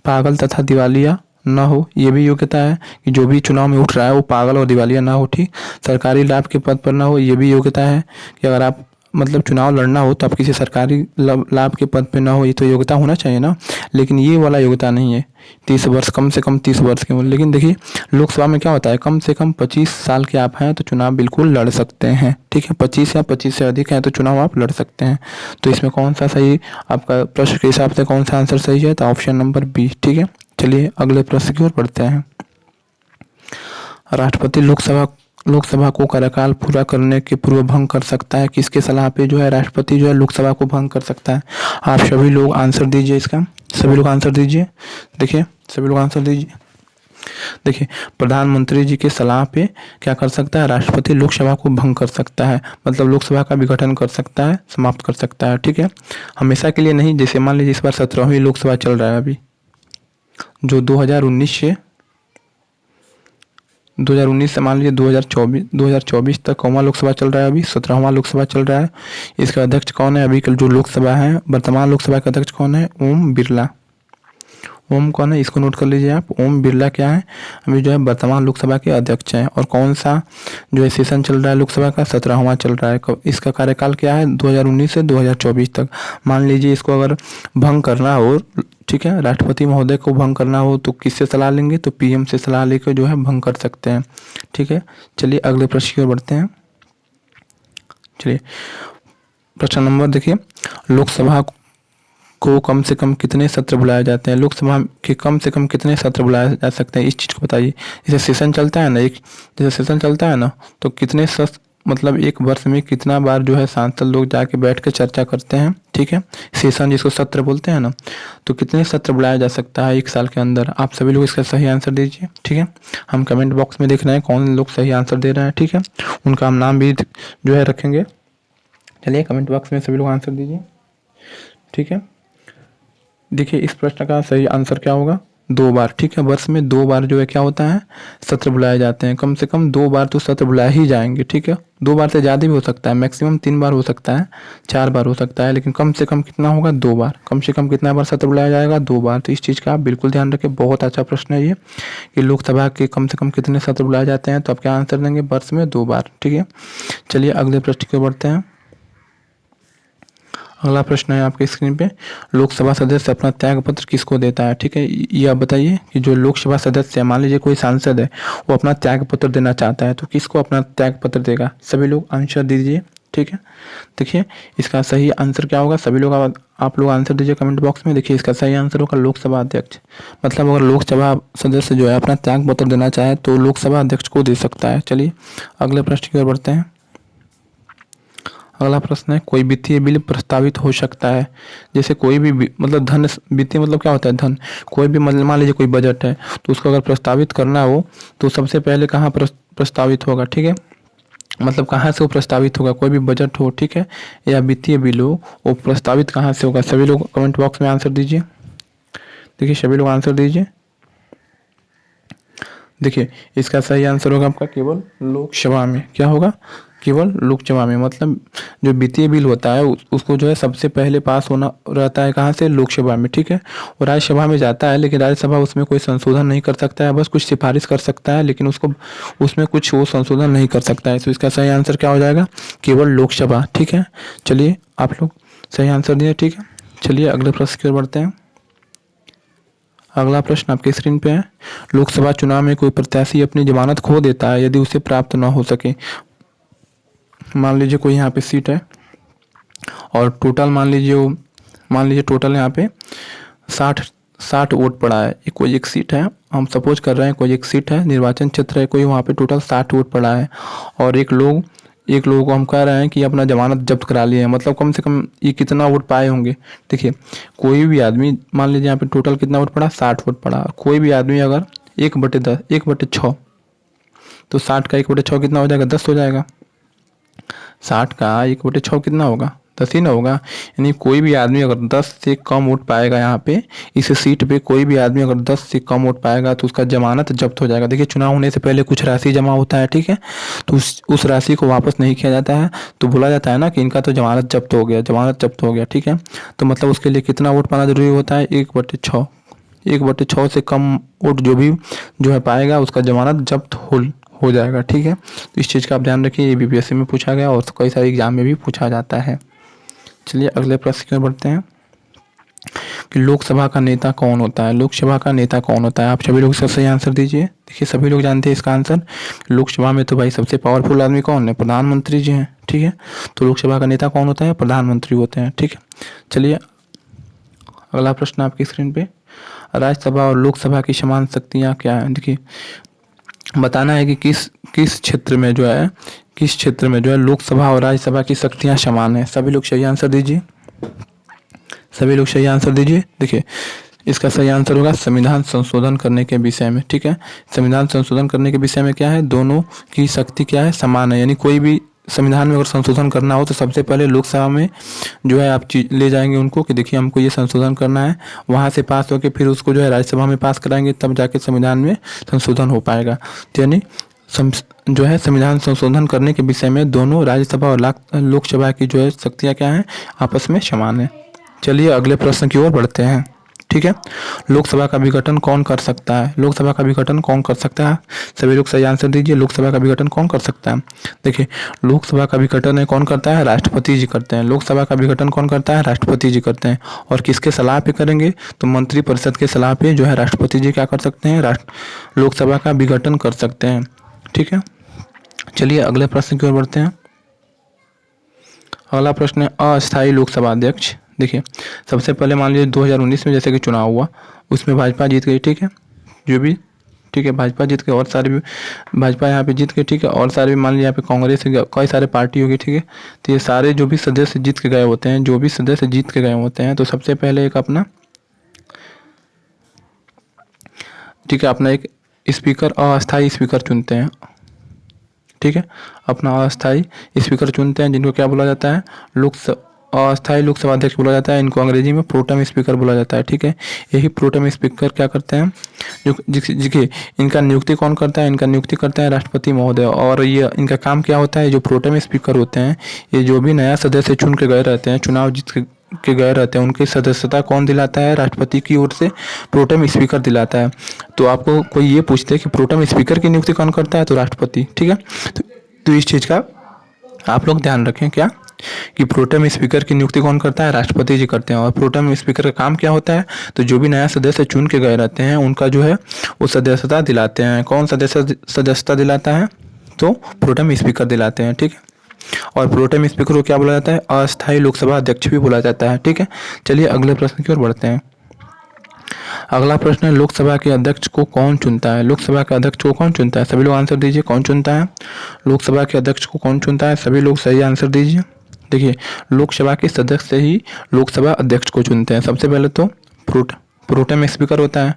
पागल तथा दिवालिया ना हो ये भी योग्यता है, कि जो भी चुनाव में उठ रहा है वो पागल और दिवालिया ना हो, ठीक। सरकारी लाभ के पद पर ना हो ये भी योग्यता है, कि अगर आप मतलब चुनाव लड़ना हो तो आप किसी सरकारी लाभ के पद पे ना हो, ये तो योग्यता होना चाहिए ना। लेकिन ये वाला योग्यता नहीं है, 30 वर्ष, कम से कम 30 वर्ष की उम्र। लेकिन देखिए लोकसभा में क्या होता है, कम से कम 25 साल के आप हैं तो चुनाव बिल्कुल लड़ सकते हैं, ठीक है। 25 या 25 से अधिक हैं तो चुनाव आप लड़ सकते हैं। तो इसमें कौन सा सही, आपका प्रश्न के हिसाब से कौन सा आंसर सही है, तो ऑप्शन नंबर बी, ठीक है। चलिए अगले प्रश्न की ओर बढ़ते हैं। राष्ट्रपति लोकसभा को कार्यकाल पूरा करने के पूर्व भंग कर सकता है, किसके सलाह पे जो है राष्ट्रपति जो है लोकसभा को भंग कर सकता है। आप सभी लोग आंसर दीजिए इसका, सभी लोग आंसर दीजिए। देखिए सभी लोग आंसर दीजिए। देखिए प्रधानमंत्री जी के सलाह पे क्या कर सकता है, राष्ट्रपति लोकसभा को भंग कर सकता है, मतलब लोकसभा का विघटन कर सकता है, समाप्त कर सकता है, ठीक है। हमेशा के लिए नहीं। जैसे मान लीजिए इस बार 17वीं लोकसभा चल रहा है अभी, जो 2019 से मान लीजिए 2024 तक कौवा लोकसभा चल रहा है, अभी 17वां लोकसभा चल रहा है। इसका अध्यक्ष कौन है, अभी कल जो लोकसभा है वर्तमान लोकसभा का अध्यक्ष कौन है, ओम बिरला। ओम कौन है, इसको नोट कर लीजिए आप। ओम बिरला क्या है, अभी जो है वर्तमान लोकसभा के अध्यक्ष हैं। और कौन सा जो है सेशन चल रहा है लोकसभा का, 17वां चल रहा है। इसका कार्यकाल क्या है, 2019 से 2024 तक। मान लीजिए इसको अगर भंग करना हो, ठीक है, राष्ट्रपति महोदय को भंग करना हो तो किससे सलाह लेंगे, तो पीएम से सलाह लेकर जो है भंग कर सकते हैं, ठीक है। चलिए अगले प्रश्न की ओर बढ़ते हैं। चलिए प्रश्न नंबर देखिए, लोकसभा को कम से कम कितने सत्र बुलाए जाते हैं, लोकसभा के कम से कम कितने सत्र बुलाए जा सकते हैं, इस चीज़ को बताइए। जैसे सेशन चलता है ना, तो कितने मतलब एक वर्ष में कितना बार जो है सांसद लोग जाके बैठ के चर्चा करते हैं, ठीक है, सेशन जिसको सत्र बोलते हैं ना, तो कितने सत्र बुलाया जा सकता है एक साल के अंदर? आप सभी लोग इसका सही आंसर दीजिए, ठीक है। हम कमेंट बॉक्स में देख रहे हैं कौन लोग सही आंसर दे रहे हैं, ठीक है, उनका हम नाम भी जो है रखेंगे। चलिए कमेंट बॉक्स में सभी लोग आंसर दीजिए, ठीक है। देखिए इस प्रश्न का सही आंसर क्या होगा? 2 बार, ठीक है। वर्ष में 2 बार जो है क्या होता है, सत्र बुलाए जाते हैं। कम से कम 2 बार तो सत्र बुलाए ही जाएंगे, ठीक है। 2 बार से ज़्यादा भी हो सकता है, मैक्सिमम 3 बार हो सकता है, 4 बार हो सकता है, लेकिन कम से कम कितना होगा? 2 बार। कम से कम कितना बार सत्र बुलाया जाएगा? 2 बार। तो इस चीज़ का आप बिल्कुल ध्यान रखें, बहुत अच्छा प्रश्न है ये कि लोकसभा के कम से कम कितने सत्र बुलाए जाते हैं। तो आप क्या आंसर देंगे? वर्ष में 2 बार, ठीक है। चलिए अगले प्रश्न की ओर बढ़ते हैं। अगला प्रश्न है आपके स्क्रीन पे, लोकसभा सदस्य अपना त्याग पत्र किसको देता है, ठीक है। ये आप बताइए कि जो लोकसभा सदस्य है, मान लीजिए कोई सांसद है, वो अपना त्याग पत्र देना चाहता है, तो किसको अपना त्याग पत्र देगा? सभी लोग आंसर दीजिए, ठीक है। देखिए इसका सही आंसर क्या होगा? सभी लोग आप लोग आंसर दीजिए कमेंट बॉक्स में। देखिए इसका सही आंसर होगा लोकसभा अध्यक्ष। मतलब अगर लोकसभा सदस्य जो है अपना त्याग पत्र देना चाहे तो लोकसभा अध्यक्ष को दे सकता है। चलिए अगले प्रश्न की ओर बढ़ते हैं। अगला प्रश्न है, कोई वित्तीय बिल प्रस्तावित हो सकता है। जैसे कोई भी मतलब धन, वित्तीय मतलब क्या होता है? धन। कोई भी मतलब मान लीजिए कोई बजट है, तो उसको अगर प्रस्तावित करना हो तो सबसे पहले कहाँ प्रस्तावित होगा, ठीक है। मतलब कहाँ से वो प्रस्तावित होगा? कोई भी बजट हो, ठीक है, या वित्तीय बिल हो, वो प्रस्तावित कहाँ से होगा? सभी लोग कमेंट बॉक्स में आंसर दीजिए। देखिए सभी लोग आंसर दीजिए। देखिए इसका सही आंसर होगा आपका केवल लोकसभा में। क्या होगा? केवल लोकसभा में। मतलब जो वित्तीय बिल होता है उसको जो है सबसे पहले पास होना रहता है कहाँ से? लोकसभा में, ठीक है। और राज्यसभा में जाता है, लेकिन राज्यसभा उसमें कोई संशोधन नहीं कर सकता है, बस कुछ सिफारिश कर सकता है, लेकिन उसको उसमें कुछ वो संशोधन नहीं कर सकता है। तो इसका सही आंसर क्या हो जाएगा? केवल लोकसभा, ठीक है। चलिए आप लोग सही आंसर दिए, ठीक है। चलिए अगले प्रश्न की ओर बढ़ते हैं। अगला प्रश्न आपके स्क्रीन पे है, लोकसभा चुनाव में कोई प्रत्याशी अपनी जमानत खो देता है यदि उसे प्राप्त न हो सके। मान लीजिए कोई यहाँ पे सीट है और टोटल मान लीजिए टोटल यहाँ पे 60 वोट पड़ा है। कोई एक सीट है, हम सपोज कर रहे हैं कोई एक सीट है, निर्वाचन क्षेत्र है कोई, वहाँ पे टोटल 60 वोट पड़ा है और एक लोगों को हम कह रहे हैं कि अपना जमानत जब्त करा लिए हैं। मतलब कम से कम ये कितना वोट पाए होंगे? देखिए कोई भी आदमी, मान लीजिए यहाँ पे टोटल कितना वोट पड़ा? 60 वोट पड़ा। कोई भी आदमी अगर 1/10 1/6, तो 60 का 1/6 कितना हो जाएगा? 10 हो जाएगा। 60 का 1/6 कितना होगा? 10 ही ना होगा। यानी कोई भी आदमी अगर 10 से कम वोट पाएगा, यहाँ पे इस सीट पे कोई भी आदमी अगर 10 से कम वोट पाएगा तो उसका जमानत जब्त हो जाएगा। देखिए चुनाव होने से पहले कुछ राशि जमा होता है, ठीक है, तो उस राशि को वापस नहीं किया जाता है, तो बोला जाता है ना कि इनका तो जमानत जब्त हो गया, ठीक है। तो मतलब उसके लिए कितना वोट पाना जरूरी होता है? 1/6। 1/6 से कम वोट जो है पाएगा उसका जमानत जब्त हो जाएगा, ठीक है। तो इस चीज़ का आप ध्यान रखिए, ये बीपीएससी में पूछा गया और कई सारे एग्जाम में भी पूछा जाता है। चलिए अगले प्रश्न की ओर बढ़ते हैं कि लोकसभा का नेता कौन होता है। लोकसभा का नेता कौन होता है? आप सभी लोग इसका सही आंसर दीजिए। देखिए सभी लोग जानते हैं इसका आंसर। लोकसभा में तो भाई सबसे पावरफुल आदमी कौन है? प्रधानमंत्री जी हैं, ठीक है। तो लोकसभा का नेता कौन होता है? प्रधानमंत्री होते हैं, ठीक है। चलिए अगला प्रश्न आपकी स्क्रीन पे, राज्यसभा और लोकसभा की समान शक्तियाँ क्या हैं? देखिए बताना है कि किस क्षेत्र में जो है लोकसभा और राज्यसभा की शक्तियां समान है। सभी लोग सही आंसर दीजिए। देखिए इसका सही आंसर होगा संविधान संशोधन करने के विषय में, ठीक है। संविधान संशोधन करने के विषय में क्या है? दोनों की शक्ति क्या है? समान है। यानी कोई भी संविधान में अगर संशोधन करना हो तो सबसे पहले लोकसभा में जो है आप ले जाएंगे उनको कि देखिए हमको ये संशोधन करना है, वहाँ से पास होकर फिर उसको जो है राज्यसभा में पास कराएंगे, तब जाके संविधान में संशोधन हो पाएगा। तो यानी जो है संविधान संशोधन करने के विषय में दोनों राज्यसभा और लोकसभा की जो है शक्तियाँ क्या हैं? आपस में समान है। चलिए अगले प्रश्न की ओर बढ़ते हैं, ठीक है। लोकसभा का विघटन कौन कर सकता है? लोकसभा का विघटन कौन कर सकता है? सभी लोग सही आंसर दीजिए। लोकसभा का विघटन कौन कर सकता है? देखिए लोकसभा का विघटन कौन करता है? राष्ट्रपति जी करते हैं। लोकसभा का विघटन कौन करता है? राष्ट्रपति जी करते हैं। और किसके सलाह पे करेंगे? तो मंत्रिपरिषद के सलाह पे जो है राष्ट्रपति जी क्या कर सकते हैं? लोकसभा का विघटन कर सकते हैं, ठीक है। चलिए अगले प्रश्न की ओर बढ़ते हैं। अगला प्रश्न है अस्थायी लोकसभा अध्यक्ष। देखिए सबसे पहले मान लीजिए 2019 में जैसे कि चुनाव हुआ, उसमें भाजपा जीत गई, ठीक है। जो भी ठीक है। भाजपा जीत के और सारे भी, भाजपा यहाँ पे जीत के, ठीक है, और सारे भी मान लीजिए यहाँ पे कांग्रेस कई सारे पार्टी होगी, ठीक है। तो ये सारे जो भी सदस्य जीत के गए होते हैं, जो भी सदस्य जीत के गए होते हैं, तो सबसे पहले एक अपना, ठीक है, अपना एक स्पीकर, अस्थायी स्पीकर चुनते हैं, ठीक है। अपना अस्थायी स्पीकर चुनते हैं, जिनको क्या बोला जाता है, अस्थायी लोकसभा अध्यक्ष बोला जाता है। इनको अंग्रेजी में प्रोटेम स्पीकर बोला जाता है, ठीक है। यही प्रोटेम स्पीकर क्या करते हैं, जो जिसकी इनका नियुक्ति कौन करता है, इनका नियुक्ति करता है राष्ट्रपति महोदय। और ये इनका काम क्या होता है, जो प्रोटेम स्पीकर होते हैं, ये जो भी नया सदस्य चुन के गए रहते हैं, चुनाव जीत के गए रहते हैं, उनकी सदस्यता कौन दिलाता है, राष्ट्रपति की ओर से प्रोटेम स्पीकर दिलाता है। तो आपको कोई ये पूछते हैं कि प्रोटेम स्पीकर की नियुक्ति कौन करता है, तो राष्ट्रपति, ठीक है। तो इस चीज़ का आप लोग ध्यान रखें, क्या कि प्रोटेम स्पीकर की नियुक्ति कौन करता है, राष्ट्रपति जी करते हैं। और प्रोटेम स्पीकर का काम क्या होता है, तो जो भी नया सदस्य चुन के गए रहते हैं, उनका जो है वो सदस्यता दिलाते हैं। कौन सदस्यता दिलाता है, तो प्रोटेम स्पीकर दिलाते हैं, ठीक है। और प्रोटेम स्पीकर को क्या बोला जाता है, अस्थायी लोकसभा अध्यक्ष भी बोला जाता है, ठीक है। चलिए अगले प्रश्न की ओर बढ़ते हैं। अगला प्रश्न है, लोकसभा के अध्यक्ष को कौन चुनता है। लोकसभा के अध्यक्ष को कौन चुनता है, सभी लोग आंसर दीजिए, कौन चुनता है, लोकसभा के अध्यक्ष को कौन चुनता है, सभी लोग सही आंसर दीजिए। देखिए, लोकसभा के सदस्य ही लोकसभा अध्यक्ष को चुनते हैं। सबसे पहले तो प्रोटेम स्पीकर होता है।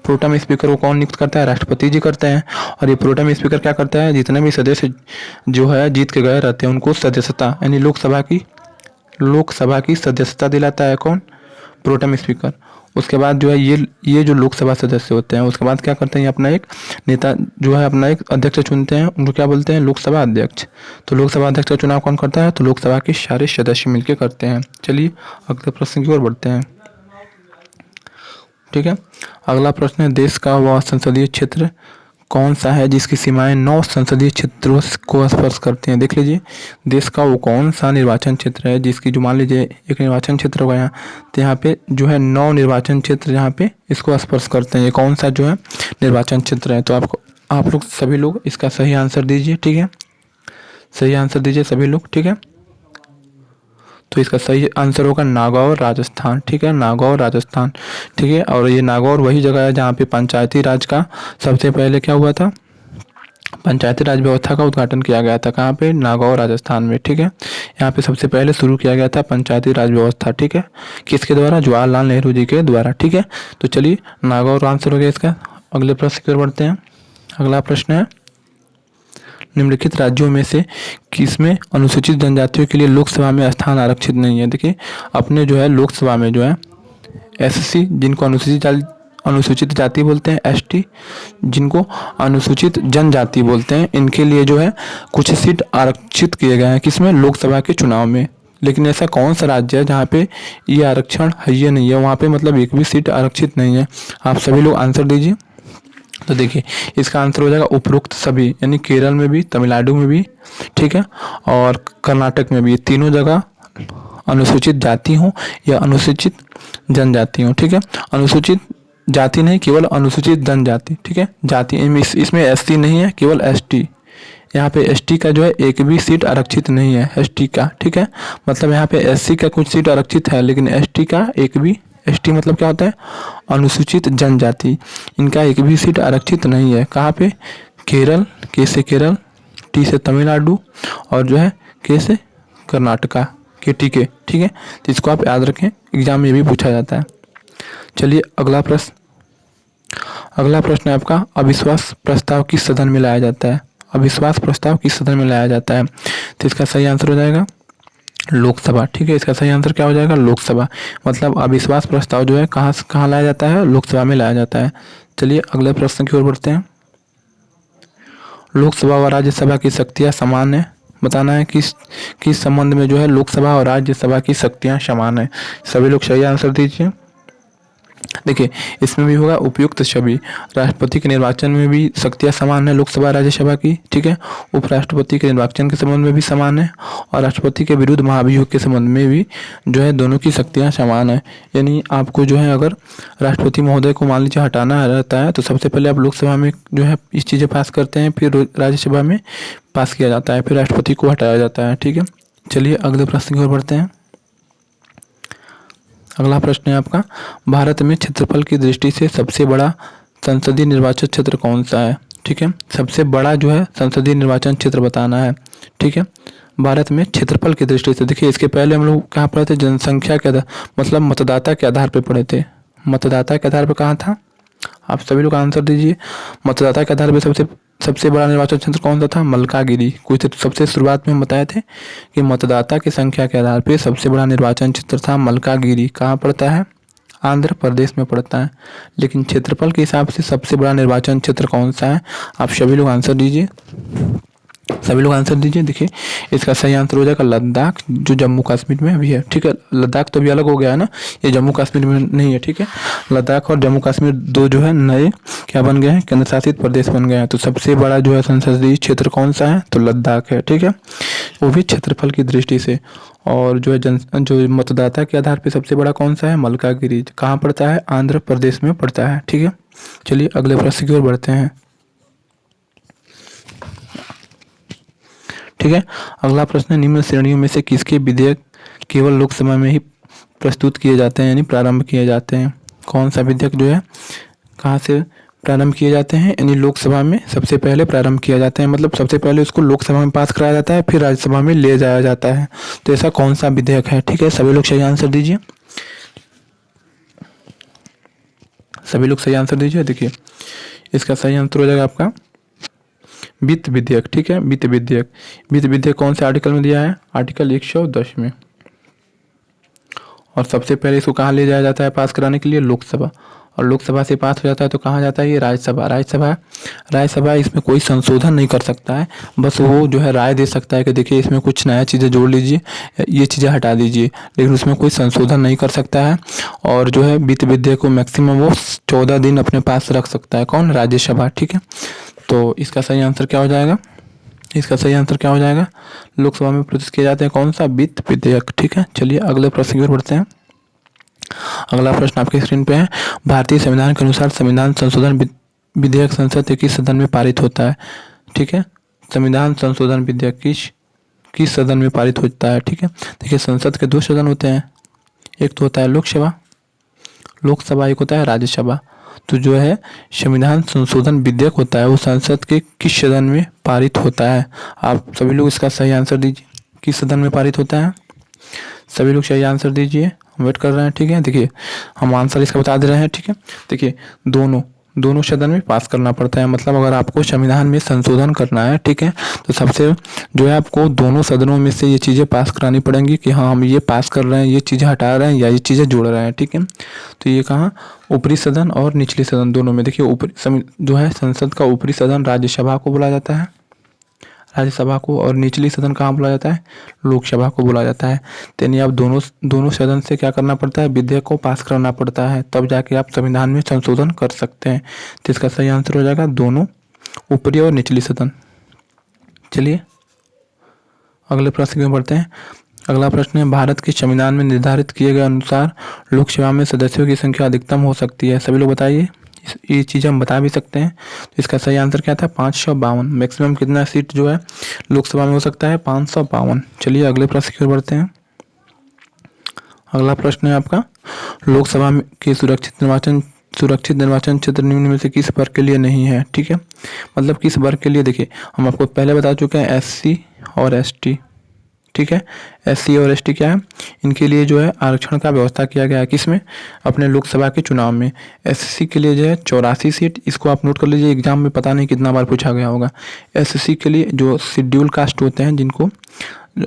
प्रोटेम स्पीकर को कौन नियुक्त करता है, राष्ट्रपति जी करते हैं। और ये प्रोटेम स्पीकर क्या करता है, जितने भी सदस्य जो है जीत के गए रहते हैं, उनको सदस्यता यानी लोकसभा की सदस्यता दिलाता है, कौन, प्रोटेम स्पीकर। उसके बाद जो है ये जो लोकसभा सदस्य होते हैं, उसके बाद क्या करते हैं, अपना एक नेता जो है, अपना एक अध्यक्ष चुनते हैं, उनको क्या बोलते हैं, लोकसभा अध्यक्ष। तो लोकसभा अध्यक्ष का चुनाव कौन करता है, तो लोकसभा के सारे सदस्य मिलकर करते हैं। चलिए अगले प्रश्न की ओर बढ़ते हैं, ठीक है। अगला प्रश्न है, देश का वह संसदीय क्षेत्र कौन सा है जिसकी सीमाएं 9 संसदीय क्षेत्रों को स्पर्श करती हैं। देख लीजिए, देश का वो कौन सा निर्वाचन क्षेत्र है जिसकी, जो मान लीजिए एक निर्वाचन क्षेत्र होगा यहाँ, तो यहाँ पे जो है 9 निर्वाचन क्षेत्र यहाँ पे इसको स्पर्श करते हैं। ये कौन सा जो है निर्वाचन क्षेत्र है, तो आप लोग सभी लोग इसका सही आंसर दीजिए, ठीक है। सही आंसर दीजिए सभी लोग, ठीक है। तो इसका सही आंसर होगा नागौर राजस्थान, ठीक है, नागौर राजस्थान, ठीक है। और ये नागौर वही जगह है जहाँ पे पंचायती राज का सबसे पहले क्या हुआ था, पंचायती राज व्यवस्था का उद्घाटन किया गया था। कहाँ पे, नागौर राजस्थान में, ठीक है। यहाँ पे सबसे पहले शुरू किया गया था पंचायती राज व्यवस्था, ठीक है। किसके द्वारा, जवाहरलाल नेहरू जी के द्वारा, ठीक है। तो चलिए नागौर आंसर हो गया इसका। अगले प्रश्न की ओर बढ़ते हैं। अगला प्रश्न है, निम्नलिखित राज्यों में से किसमें अनुसूचित जनजातियों के लिए लोकसभा में स्थान आरक्षित नहीं है। देखिए, अपने जो है लोकसभा में जो है एससी, जिनको अनुसूचित जाति बोलते हैं, एसटी जिनको अनुसूचित जनजाति बोलते हैं, इनके लिए जो है कुछ सीट आरक्षित किए गए हैं, किसमें, लोकसभा के चुनाव में। लेकिन ऐसा कौन सा राज्य है जहाँ पे ये आरक्षण है, ये नहीं है, वहाँ पे मतलब एक भी सीट आरक्षित नहीं है। आप सभी लोग आंसर दीजिए। तो देखिए, इसका आंसर हो जाएगा उपरोक्त सभी, यानी केरल में भी, तमिलनाडु में भी, ठीक है, और कर्नाटक में भी। ये तीनों जगह अनुसूचित जाति हो या अनुसूचित जनजाति हो, ठीक है। अनुसूचित जाति नहीं, केवल अनुसूचित जनजाति, ठीक है। जाति इसमें एससी नहीं है, केवल एसटी। यहाँ पे एसटी का जो है एक भी सीट आरक्षित नहीं है, एसटी का, ठीक है। मतलब यहाँ पे एससी का कुछ सीट आरक्षित है, लेकिन एसटी का एक भी, एसटी मतलब क्या होता है, अनुसूचित जनजाति, इनका एक भी सीट आरक्षित नहीं है। कहाँ पे, केरल, के से केरल, टी से तमिलनाडु, और जो है के से कर्नाटका, के टी के, ठीक है। तो इसको आप याद रखें, एग्जाम में भी पूछा जाता है। चलिए अगला प्रश्न है आपका, अविश्वास प्रस्ताव किस सदन में लाया जाता है। अविश्वास प्रस्ताव किस सदन में लाया जाता है, तो इसका सही आंसर हो जाएगा लोकसभा, ठीक है। इसका सही आंसर क्या हो जाएगा, लोकसभा। मतलब अविश्वास प्रस्ताव जो है कहाँ लाया जाता है, लोकसभा में लाया जाता है। चलिए अगले प्रश्न की ओर बढ़ते हैं। लोकसभा व राज्यसभा की शक्तियाँ समान है, बताना है किस संबंध में जो है लोकसभा और राज्यसभा की शक्तियाँ समान है। सभी लोग सही आंसर दीजिए। देखिए, इसमें भी होगा उपयुक्त सभी। राष्ट्रपति के निर्वाचन में भी शक्तियाँ समान है लोकसभा राज्यसभा की, ठीक है। उपराष्ट्रपति के निर्वाचन के संबंध में भी समान है, और राष्ट्रपति के विरुद्ध महाभियोग के संबंध में भी जो है दोनों की शक्तियाँ समान है। यानी आपको जो है अगर राष्ट्रपति महोदय को मान लीजिए हटाना रहता है, तो सबसे पहले आप लोकसभा में जो है इस चीज़ें पास करते हैं, फिर राज्यसभा में पास किया जाता है, फिर राष्ट्रपति को हटाया जाता है, ठीक है। चलिए अगले प्रश्न की ओर बढ़ते हैं। अगला प्रश्न है आपका, भारत में क्षेत्रफल की दृष्टि से सबसे बड़ा संसदीय निर्वाचन क्षेत्र कौन सा है? ठीक है, सबसे बड़ा जो है संसदीय निर्वाचन क्षेत्र बताना है। ठीक है, भारत में क्षेत्रफल की दृष्टि से देखिए, इसके पहले हम लोग कहाँ पढ़े थे? जनसंख्या के आधार, मतलब मतदाता के आधार पर पढ़े थे। मतदाता के आधार पर कहाँ था? आप सभी लोग आंसर दीजिए। मतदाता के आधार पर सबसे बड़ा निर्वाचन क्षेत्र कौन सा था? मलकागिरी। कुछ सबसे शुरुआत में हम बताए थे कि मतदाता की संख्या के आधार पर सबसे बड़ा निर्वाचन क्षेत्र था मलकागिरी। कहाँ पड़ता है? आंध्र प्रदेश में पड़ता है। लेकिन क्षेत्रफल के हिसाब से सबसे बड़ा निर्वाचन क्षेत्र कौन सा है? आप सभी लोग आंसर दीजिए, सभी लोग आंसर दीजिए। देखिए, इसका सही आंसर हो जाएगा लद्दाख, जो जम्मू कश्मीर में भी है। ठीक है, लद्दाख तो भी अलग हो गया है ना, ये जम्मू कश्मीर में नहीं है। ठीक है, लद्दाख और जम्मू कश्मीर दो जो है नए क्या बन गए हैं? केंद्र शासित प्रदेश बन गए हैं। तो सबसे बड़ा जो है संसदीय क्षेत्र कौन सा है? तो लद्दाख है। ठीक है, वो भी क्षेत्रफल की दृष्टि से। और जो है जो मतदाता के आधार पर सबसे बड़ा कौन सा है? मलकागिरी। कहाँ पड़ता है? आंध्र प्रदेश में पड़ता है। ठीक है, चलिए अगले प्रश्न की ओर बढ़ते हैं। ठीक है, अगला प्रश्न है, निम्न श्रेणियों में से किसके विधेयक केवल लोकसभा में ही प्रस्तुत किए जाते हैं, यानी प्रारंभ किए जाते हैं? कौन सा विधेयक जो है कहाँ से प्रारंभ किए जाते हैं? यानी लोकसभा में सबसे पहले प्रारंभ किया जाता है, मतलब सबसे पहले उसको लोकसभा में पास कराया जाता है, फिर राज्यसभा में ले जाया जाता है। तो ऐसा कौन सा विधेयक है? ठीक है, सभी लोग सही आंसर दीजिए, सभी लोग सही आंसर दीजिए। देखिए, इसका सही आंसर हो जाएगा आपका वित्त विधेयक। ठीक है, वित्त विधेयक। वित्त विधेयक कौन से आर्टिकल में दिया है? आर्टिकल 110 में। और सबसे पहले इसको कहाँ ले जाया जाता है पास कराने के लिए? लोकसभा। और लोकसभा से पास हो जाता है तो कहाँ जाता है ये? राज्यसभा। राज्यसभा इसमें कोई संशोधन नहीं कर सकता है, बस वो जो है राय दे सकता है कि देखिए इसमें कुछ नया चीज़ें जोड़ लीजिए, ये चीज़ें हटा दीजिए, लेकिन उसमें कोई संशोधन नहीं कर सकता है। और जो है वित्त विधेयक को मैक्सिमम वो 14 दिन अपने पास रख सकता है। कौन? राज्यसभा। ठीक है, तो इसका सही आंसर क्या हो जाएगा? इसका सही आंसर क्या हो जाएगा? लोकसभा में प्रस्तुत किए जाते हैं कौन सा? वित्त विधेयक। ठीक है, चलिए अगले प्रश्न की ओर बढ़ते हैं। अगला प्रश्न आपके स्क्रीन पे है, भारतीय संविधान के अनुसार संविधान संशोधन विधेयक संसद के किस सदन में पारित होता है? ठीक है, संविधान संशोधन विधेयक किस सदन में पारित होता है? ठीक है, देखिए संसद के दो सदन होते हैं, एक तो होता है लोकसभा, एक होता है राज्यसभा। तो जो है संविधान संशोधन विधेयक होता है वो संसद के किस सदन में पारित होता है? आप सभी लोग इसका सही आंसर दीजिए, किस सदन में पारित होता है? सभी लोग सही आंसर दीजिए, हम वेट कर रहे हैं। ठीक है, देखिए हम आंसर इसका बता दे रहे हैं। ठीक है, देखिए दोनों सदन में पास करना पड़ता है, मतलब अगर आपको संविधान में संशोधन करना है, ठीक है, तो सबसे जो है आपको दोनों सदनों में से ये चीज़ें पास करानी पड़ेंगी कि हाँ हम ये पास कर रहे हैं, ये चीज़ें हटा रहे हैं या ये चीज़ें जोड़ रहे हैं। ठीक है, तो ये कहाँ? ऊपरी सदन और निचली सदन दोनों में। देखिए ऊपरी जो है संसद का ऊपरी सदन राज्यसभा को बोला जाता है, राज्यसभा को, और निचली सदन कहाँ बोला जाता है? लोकसभा को बोला जाता है। यानी आप दोनों सदन से क्या करना पड़ता है? विधेयक को पास करना पड़ता है, तब जाके आप संविधान में संशोधन कर सकते हैं। तो इसका सही आंसर हो जाएगा दोनों, ऊपरी और निचली सदन। चलिए अगले प्रश्न में बढ़ते हैं। अगला प्रश्न है, भारत के संविधान में निर्धारित किए गए अनुसार लोकसभा में सदस्यों की संख्या अधिकतम हो सकती है? सभी लोग बताइए, ये चीज़ हम बता भी सकते हैं। तो इसका सही आंसर क्या था? 552। मैक्सिमम कितना सीट जो है लोकसभा में हो सकता है? 552। चलिए अगले प्रश्न की ओर बढ़ते हैं। अगला प्रश्न है आपका, लोकसभा के सुरक्षित निर्वाचन क्षेत्र निम्न में से किस वर्ग के लिए नहीं है? ठीक है, मतलब किस वर्ग के लिए? देखिए हम आपको पहले बता चुके हैं SC और ST। ठीक है, SC और ST क्या है? इनके लिए जो है आरक्षण का व्यवस्था किया गया है। किसमें? अपने लोकसभा के चुनाव में। SC के लिए जो है 84 सीट, इसको आप नोट कर लीजिए, एग्जाम में पता नहीं कितना बार पूछा गया होगा। SC के लिए जो शेड्यूल कास्ट होते हैं, जिनको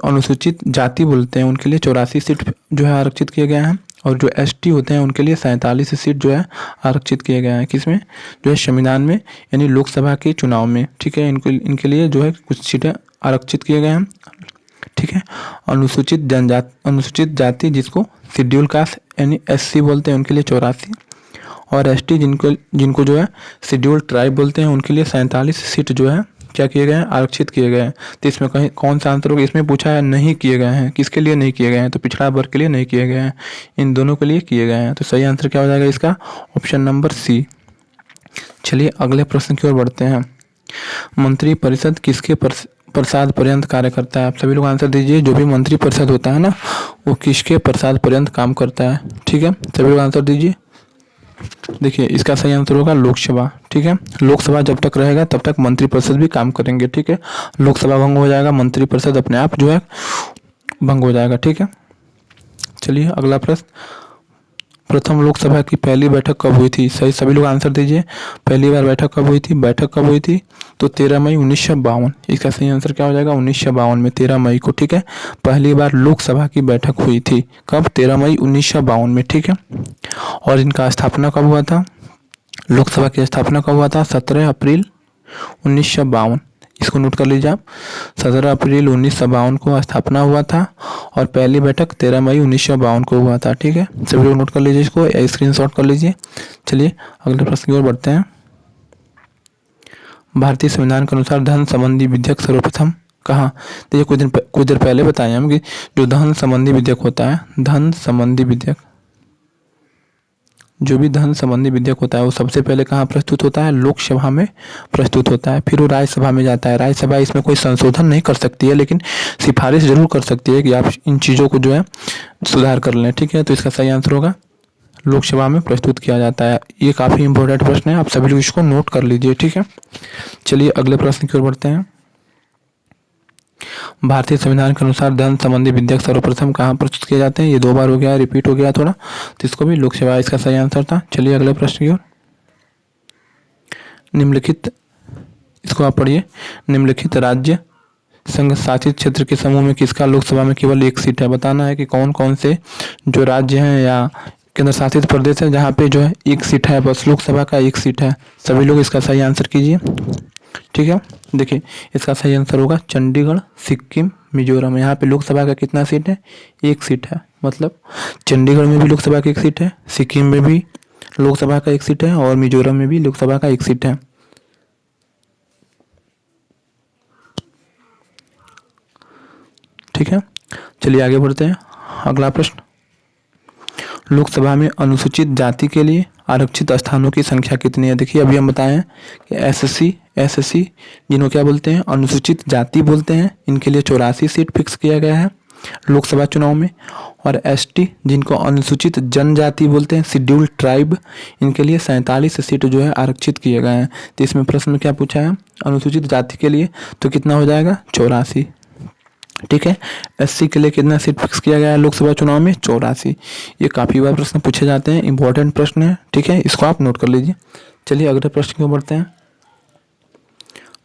अनुसूचित जाति बोलते हैं, उनके लिए 84 सीट जो है आरक्षित किए गए हैं। और जो ST होते हैं उनके लिए 47 सीट जो है आरक्षित किए गए हैं। किसमें? जो है संविधान में, यानी लोकसभा के चुनाव में। ठीक है, इनके लिए जो है कुछ सीटें आरक्षित किए गए हैं। ठीक है, अनुसूचित जाति जिसको शेड्यूल कास्ट यानी SC बोलते हैं, उनके लिए 84, और ST जिनको जो है शेड्यूल ट्राइब बोलते हैं, उनके लिए 47 सीट जो है क्या किए गए हैं? आरक्षित किए गए हैं। तो इसमें कहीं कौन सा आंसर होगा? इसमें पूछा है नहीं किए गए हैं, किसके लिए नहीं किए गए हैं? तो पिछड़ा वर्ग के लिए नहीं किए गए हैं, इन दोनों के लिए किए गए हैं। तो सही आंसर क्या हो जाएगा इसका? Option number C। चलिए अगले प्रश्न की ओर बढ़ते हैं। मंत्री परिषद किसके प्रसाद पर्यंत कार्य करता है? आप सभी लोग आंसर दीजिए। जो भी मंत्री परिषद होता है ना, वो किसके प्रसाद पर्यंत काम करता है? ठीक है, सभी लोग आंसर दीजिए। देखिए इसका सही आंसर होगा लोकसभा। ठीक है, लोकसभा जब तक रहेगा तब तक मंत्रिपरिषद भी काम करेंगे। ठीक है, लोकसभा भंग हो जाएगा, मंत्रिपरिषद अपने आप जो है भंग हो जाएगा। ठीक है, चलिए अगला प्रश्न, प्रथम लोकसभा की पहली बैठक कब हुई थी? सही, सभी लोग आंसर दीजिए। पहली बार बैठक कब हुई थी? बैठक कब हुई थी? तो 13 मई 1952। इसका सही आंसर क्या हो जाएगा? 1952 में, 13 मई को। ठीक है, पहली बार लोकसभा की बैठक हुई थी कब? 13 मई 1952 में। ठीक है, और इनका स्थापना कब हुआ था? लोकसभा की स्थापना कब हुआ था? 17 अप्रैल 1952। इसको नोट कर लीजिए आप, 17 अप्रैल 1952 को स्थापना हुआ था और पहली बैठक 13 मई 1952 को हुआ था। ठीक है, सभी लोग नोट कर लीजिए इसको या स्क्रीनशॉट कर लीजिए। चलिए अगले प्रश्न की ओर बढ़ते हैं। भारतीय संविधान के अनुसार धन संबंधी विधेयक सर्वप्रथम कहाँ? तो ये कुछ देर पहले बताए हम कि जो धन संबंधी विधेयक होता है, धन संबंधी विधेयक, जो भी धन संबंधी विधेयक होता है वो सबसे पहले कहाँ प्रस्तुत होता है? लोकसभा में प्रस्तुत होता है, फिर वो राज्यसभा में जाता है। राज्यसभा इसमें कोई संशोधन नहीं कर सकती है, लेकिन सिफारिश जरूर कर सकती है कि आप इन चीज़ों को जो है सुधार कर लें। ठीक है, तो इसका सही आंसर होगा लोकसभा में प्रस्तुत किया जाता है। ये काफ़ी इंपॉर्टेंट प्रश्न है, आप सभी लोग इसको नोट कर लीजिए। ठीक है, चलिए अगले प्रश्न की ओर बढ़ते हैं। भारतीय संविधान के अनुसार धन संबंधी विधेयक सर्वप्रथम कहाँ प्रस्तुत किए जाते हैं? ये 2 बार हो गया, रिपीट हो गया थोड़ा, तो इसको भी लोकसभा इसका सही आंसर था। चलिए अगले प्रश्न की ओर। निम्नलिखित, इसको आप पढ़िए, निम्नलिखित राज्य संघ शासित क्षेत्र के समूह में किसका लोकसभा में केवल 1 सीट है? बताना है कि कौन कौन से जो राज्य हैं या केंद्र शासित प्रदेश है जहाँ पे जो है 1 सीट है, बस लोकसभा का 1 सीट है। सभी लोग इसका सही आंसर कीजिए। ठीक है, देखिए इसका सही आंसर होगा चंडीगढ़, सिक्किम, मिजोरम। यहाँ पे लोकसभा का कितना सीट है? 1 सीट है। मतलब चंडीगढ़ में भी लोकसभा की 1 सीट है, सिक्किम में भी लोकसभा का 1 सीट है और मिजोरम में भी लोकसभा का 1 सीट है। ठीक है, चलिए आगे बढ़ते हैं। अगला प्रश्न, लोकसभा में अनुसूचित जाति के लिए आरक्षित स्थानों की संख्या कितनी है? देखिए अभी हम बताएं कि एसएससी जिनको क्या बोलते हैं? अनुसूचित जाति बोलते हैं, इनके लिए 84 सीट फिक्स किया गया है लोकसभा चुनाव में। और एसटी जिनको अनुसूचित जनजाति बोलते हैं, शेड्यूल्ड ट्राइब, इनके लिए 47 सीट जो है आरक्षित किए गए हैं। तो इसमें प्रश्न में क्या पूछा है? अनुसूचित जाति के लिए तो कितना हो जाएगा? 84। ठीक है, एससी के लिए कितना सीट फिक्स किया गया है लोकसभा चुनाव में? 84। ये काफ़ी बार प्रश्न पूछे जाते हैं, इंपॉर्टेंट प्रश्न है। ठीक है, इसको आप नोट कर लीजिए। चलिए अगले प्रश्न की ओर बढ़ते हैं।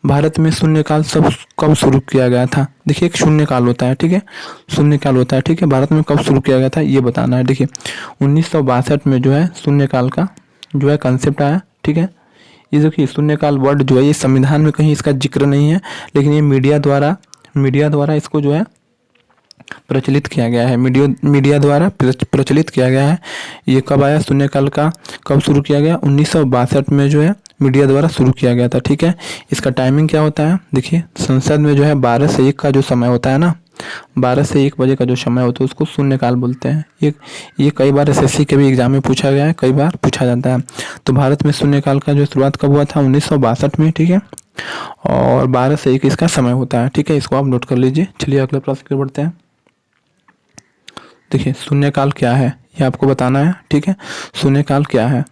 भारत में शून्यकाल सब कब शुरू किया गया था? देखिए एक शून्यकाल होता है। ठीक है, शून्यकाल होता है। ठीक है, भारत में कब शुरू किया गया था ये बताना है। देखिए 1962 में जो है शून्यकाल का जो है कंसेप्ट आया। ठीक है, ये देखिए शून्यकाल वर्ड जो है ये संविधान में कहीं इसका जिक्र नहीं है, लेकिन ये मीडिया द्वारा इसको जो है प्रचलित किया गया है, मीडिया द्वारा प्रचलित किया गया है। ये कब आया? शून्यकाल का कब शुरू किया गया? 1962 में जो है मीडिया द्वारा शुरू किया गया था। ठीक है, इसका टाइमिंग क्या होता है? देखिए संसद में जो है 12 से 1 का जो समय होता है ना, 12 से 1 बजे का जो समय होता है उसको शून्यकाल बोलते हैं। ये कई बार एसएससी के भी एग्जाम में पूछा गया है, कई बार पूछा जाता है। तो भारत में शून्यकाल का जो शुरुआत कब हुआ था? 1962 में। ठीक है, और 12 से 1 इसका समय होता है। ठीक है, इसको आप नोट कर लीजिए। चलिए अगले प्रश्न की ओर बढ़ते हैं। देखिए शून्यकाल क्या है ये आपको बताना है। ठीक है, शून्यकाल क्या है?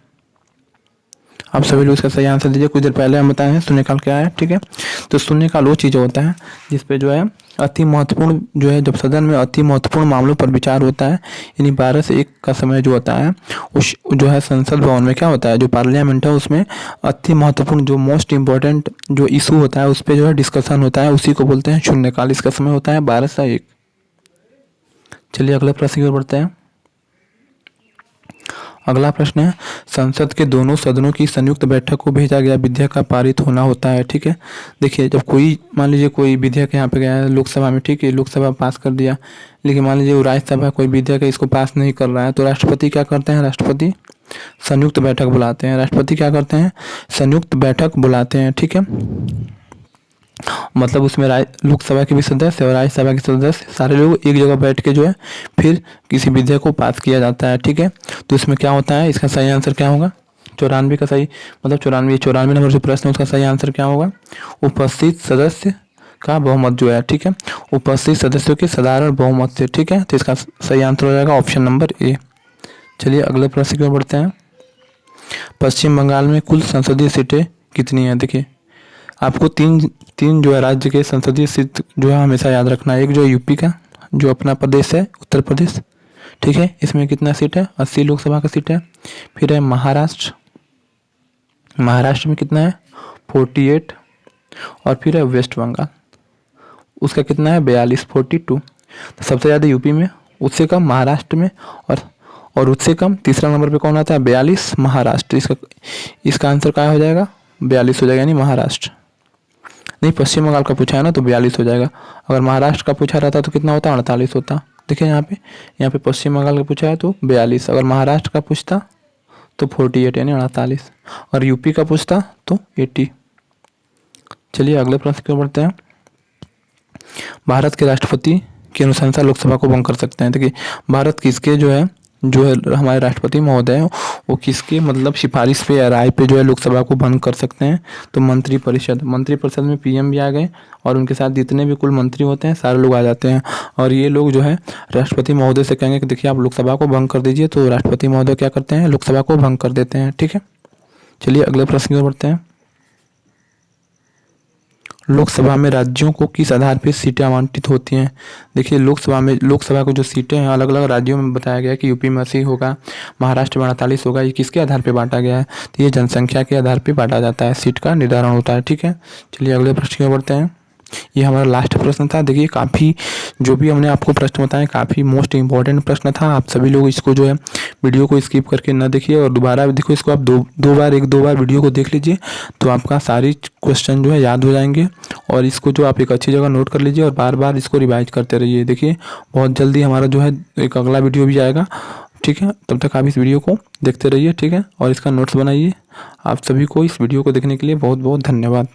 आप सभी लोग इसका सही आंसर दीजिए। कुछ देर पहले हम बताए हैं शून्यकाल क्या है। ठीक है, तो शून्यकाल वो चीज़ होता है जिसपे जो है अति महत्वपूर्ण जो है, जब सदन में अति महत्वपूर्ण मामलों पर विचार होता है, यानी 12 से 1 का समय जो होता है उस जो है संसद भवन में क्या होता है, जो पार्लियामेंट है उसमें अति महत्वपूर्ण जो मोस्ट इम्पोर्टेंट जो इशू होता है उस पर जो है डिस्कशन होता है, उसी को बोलते हैं शून्यकाल। इसका समय होता है 12 से 1। चलिए अगले प्रश्न की ओर बढ़ते हैं। अगला प्रश्न है, संसद के दोनों सदनों की संयुक्त बैठक को भेजा गया विधेयक का पारित होना होता है। ठीक है, देखिए जब कोई मान लीजिए कोई विधेयक यहाँ पे गया है लोकसभा में, ठीक है, लोकसभा पास कर दिया, लेकिन मान लीजिए वो राज्यसभा कोई विधेयक है इसको पास नहीं कर रहा है, तो राष्ट्रपति क्या करते हैं? राष्ट्रपति संयुक्त बैठक बुलाते हैं। राष्ट्रपति क्या करते हैं? संयुक्त बैठक बुलाते हैं। ठीक है, मतलब उसमें लोकसभा के भी सदस्य और राज्यसभा के सदस्य सारे लोग एक जगह बैठ के जो है फिर किसी विधेयक को पास किया जाता है। ठीक है, तो इसमें क्या होता है? इसका सही आंसर क्या होगा? 94 का सही, मतलब 94 नंबर जो प्रश्न है उसका सही आंसर क्या होगा? उपस्थित सदस्य का बहुमत जो है। ठीक है, उपस्थित सदस्यों के साधारण बहुमत से। ठीक है, तो इसका सही आंसर हो जाएगा ऑप्शन नंबर ए। चलिए अगले प्रश्न की ओर बढ़ते हैं। पश्चिम बंगाल में कुल संसदीय सीटें कितनी हैं? देखिए आपको तीन जो है राज्य के संसदीय सीट जो है हमेशा याद रखना है। एक जो है यूपी का, जो अपना प्रदेश है उत्तर प्रदेश, ठीक है, इसमें कितना सीट है? 80 लोकसभा का सीट है। फिर है महाराष्ट्र, महाराष्ट्र में कितना है? 48। और फिर है वेस्ट बंगाल, उसका कितना है? 42, 42। तो सबसे ज़्यादा यूपी में, उससे कम महाराष्ट्र में, और उससे कम तीसरा नंबर पे कौन आता है? 42, महाराष्ट्र। इसका आंसर क्या हो जाएगा? 42 हो जाएगा, यानी महाराष्ट्र। नहीं, पश्चिम बंगाल का पूछा है ना, तो 42 हो जाएगा। अगर महाराष्ट्र का पूछा रहता तो कितना होता? 48 होता। देखिए यहाँ पे पश्चिम बंगाल का पूछा है तो 42, अगर महाराष्ट्र का पूछता तो 48 यानी 48, और यूपी का पूछता तो 80। चलिए अगले प्रश्न की ओर बढ़ते हैं। भारत के राष्ट्रपति की अनुशंसा लोकसभा को भंग कर सकते हैं। देखिए भारत किसके जो है हमारे राष्ट्रपति महोदय हैं वो किसके मतलब सिफारिश पे या राय पे जो है लोकसभा को भंग कर सकते हैं? तो मंत्रिपरिषद में पीएम भी आ गए और उनके साथ जितने भी कुल मंत्री होते हैं सारे लोग आ जाते हैं, और ये लोग जो है राष्ट्रपति महोदय से कहेंगे कि देखिए आप लोकसभा को भंग कर दीजिए, तो राष्ट्रपति महोदय क्या करते हैं? लोकसभा को भंग कर देते हैं। ठीक है, चलिए अगले प्रश्न की ओर बढ़ते हैं। लोकसभा में राज्यों को किस आधार पर सीटें आवंटित होती हैं? देखिए लोकसभा को जो सीटें हैं अलग अलग राज्यों में बताया गया है कि यूपी में 80 होगा, महाराष्ट्र में 48 होगा। ये किसके आधार पर बांटा गया है? तो ये जनसंख्या के आधार पर बांटा जाता है, सीट का निर्धारण होता है। ठीक है, चलिए अगले प्रश्न की ओर बढ़ते हैं। ये हमारा लास्ट प्रश्न था। देखिए काफ़ी जो भी हमने आपको प्रश्न बताए काफ़ी मोस्ट इंपॉर्टेंट प्रश्न था। आप सभी लोग इसको जो है वीडियो को स्किप करके ना देखिए और दोबारा देखो इसको। आप दो बार वीडियो को देख लीजिए तो आपका सारी क्वेश्चन जो है याद हो जाएंगे, और इसको जो आप एक अच्छी जगह नोट कर लीजिए और बार बार इसको रिवाइज करते रहिए। देखिए बहुत जल्दी हमारा जो है एक अगला वीडियो भी आएगा। ठीक है, तब तक आप इस वीडियो को देखते रहिए। ठीक है, और इसका नोट्स बनाइए। आप सभी को इस वीडियो को देखने के लिए बहुत बहुत धन्यवाद।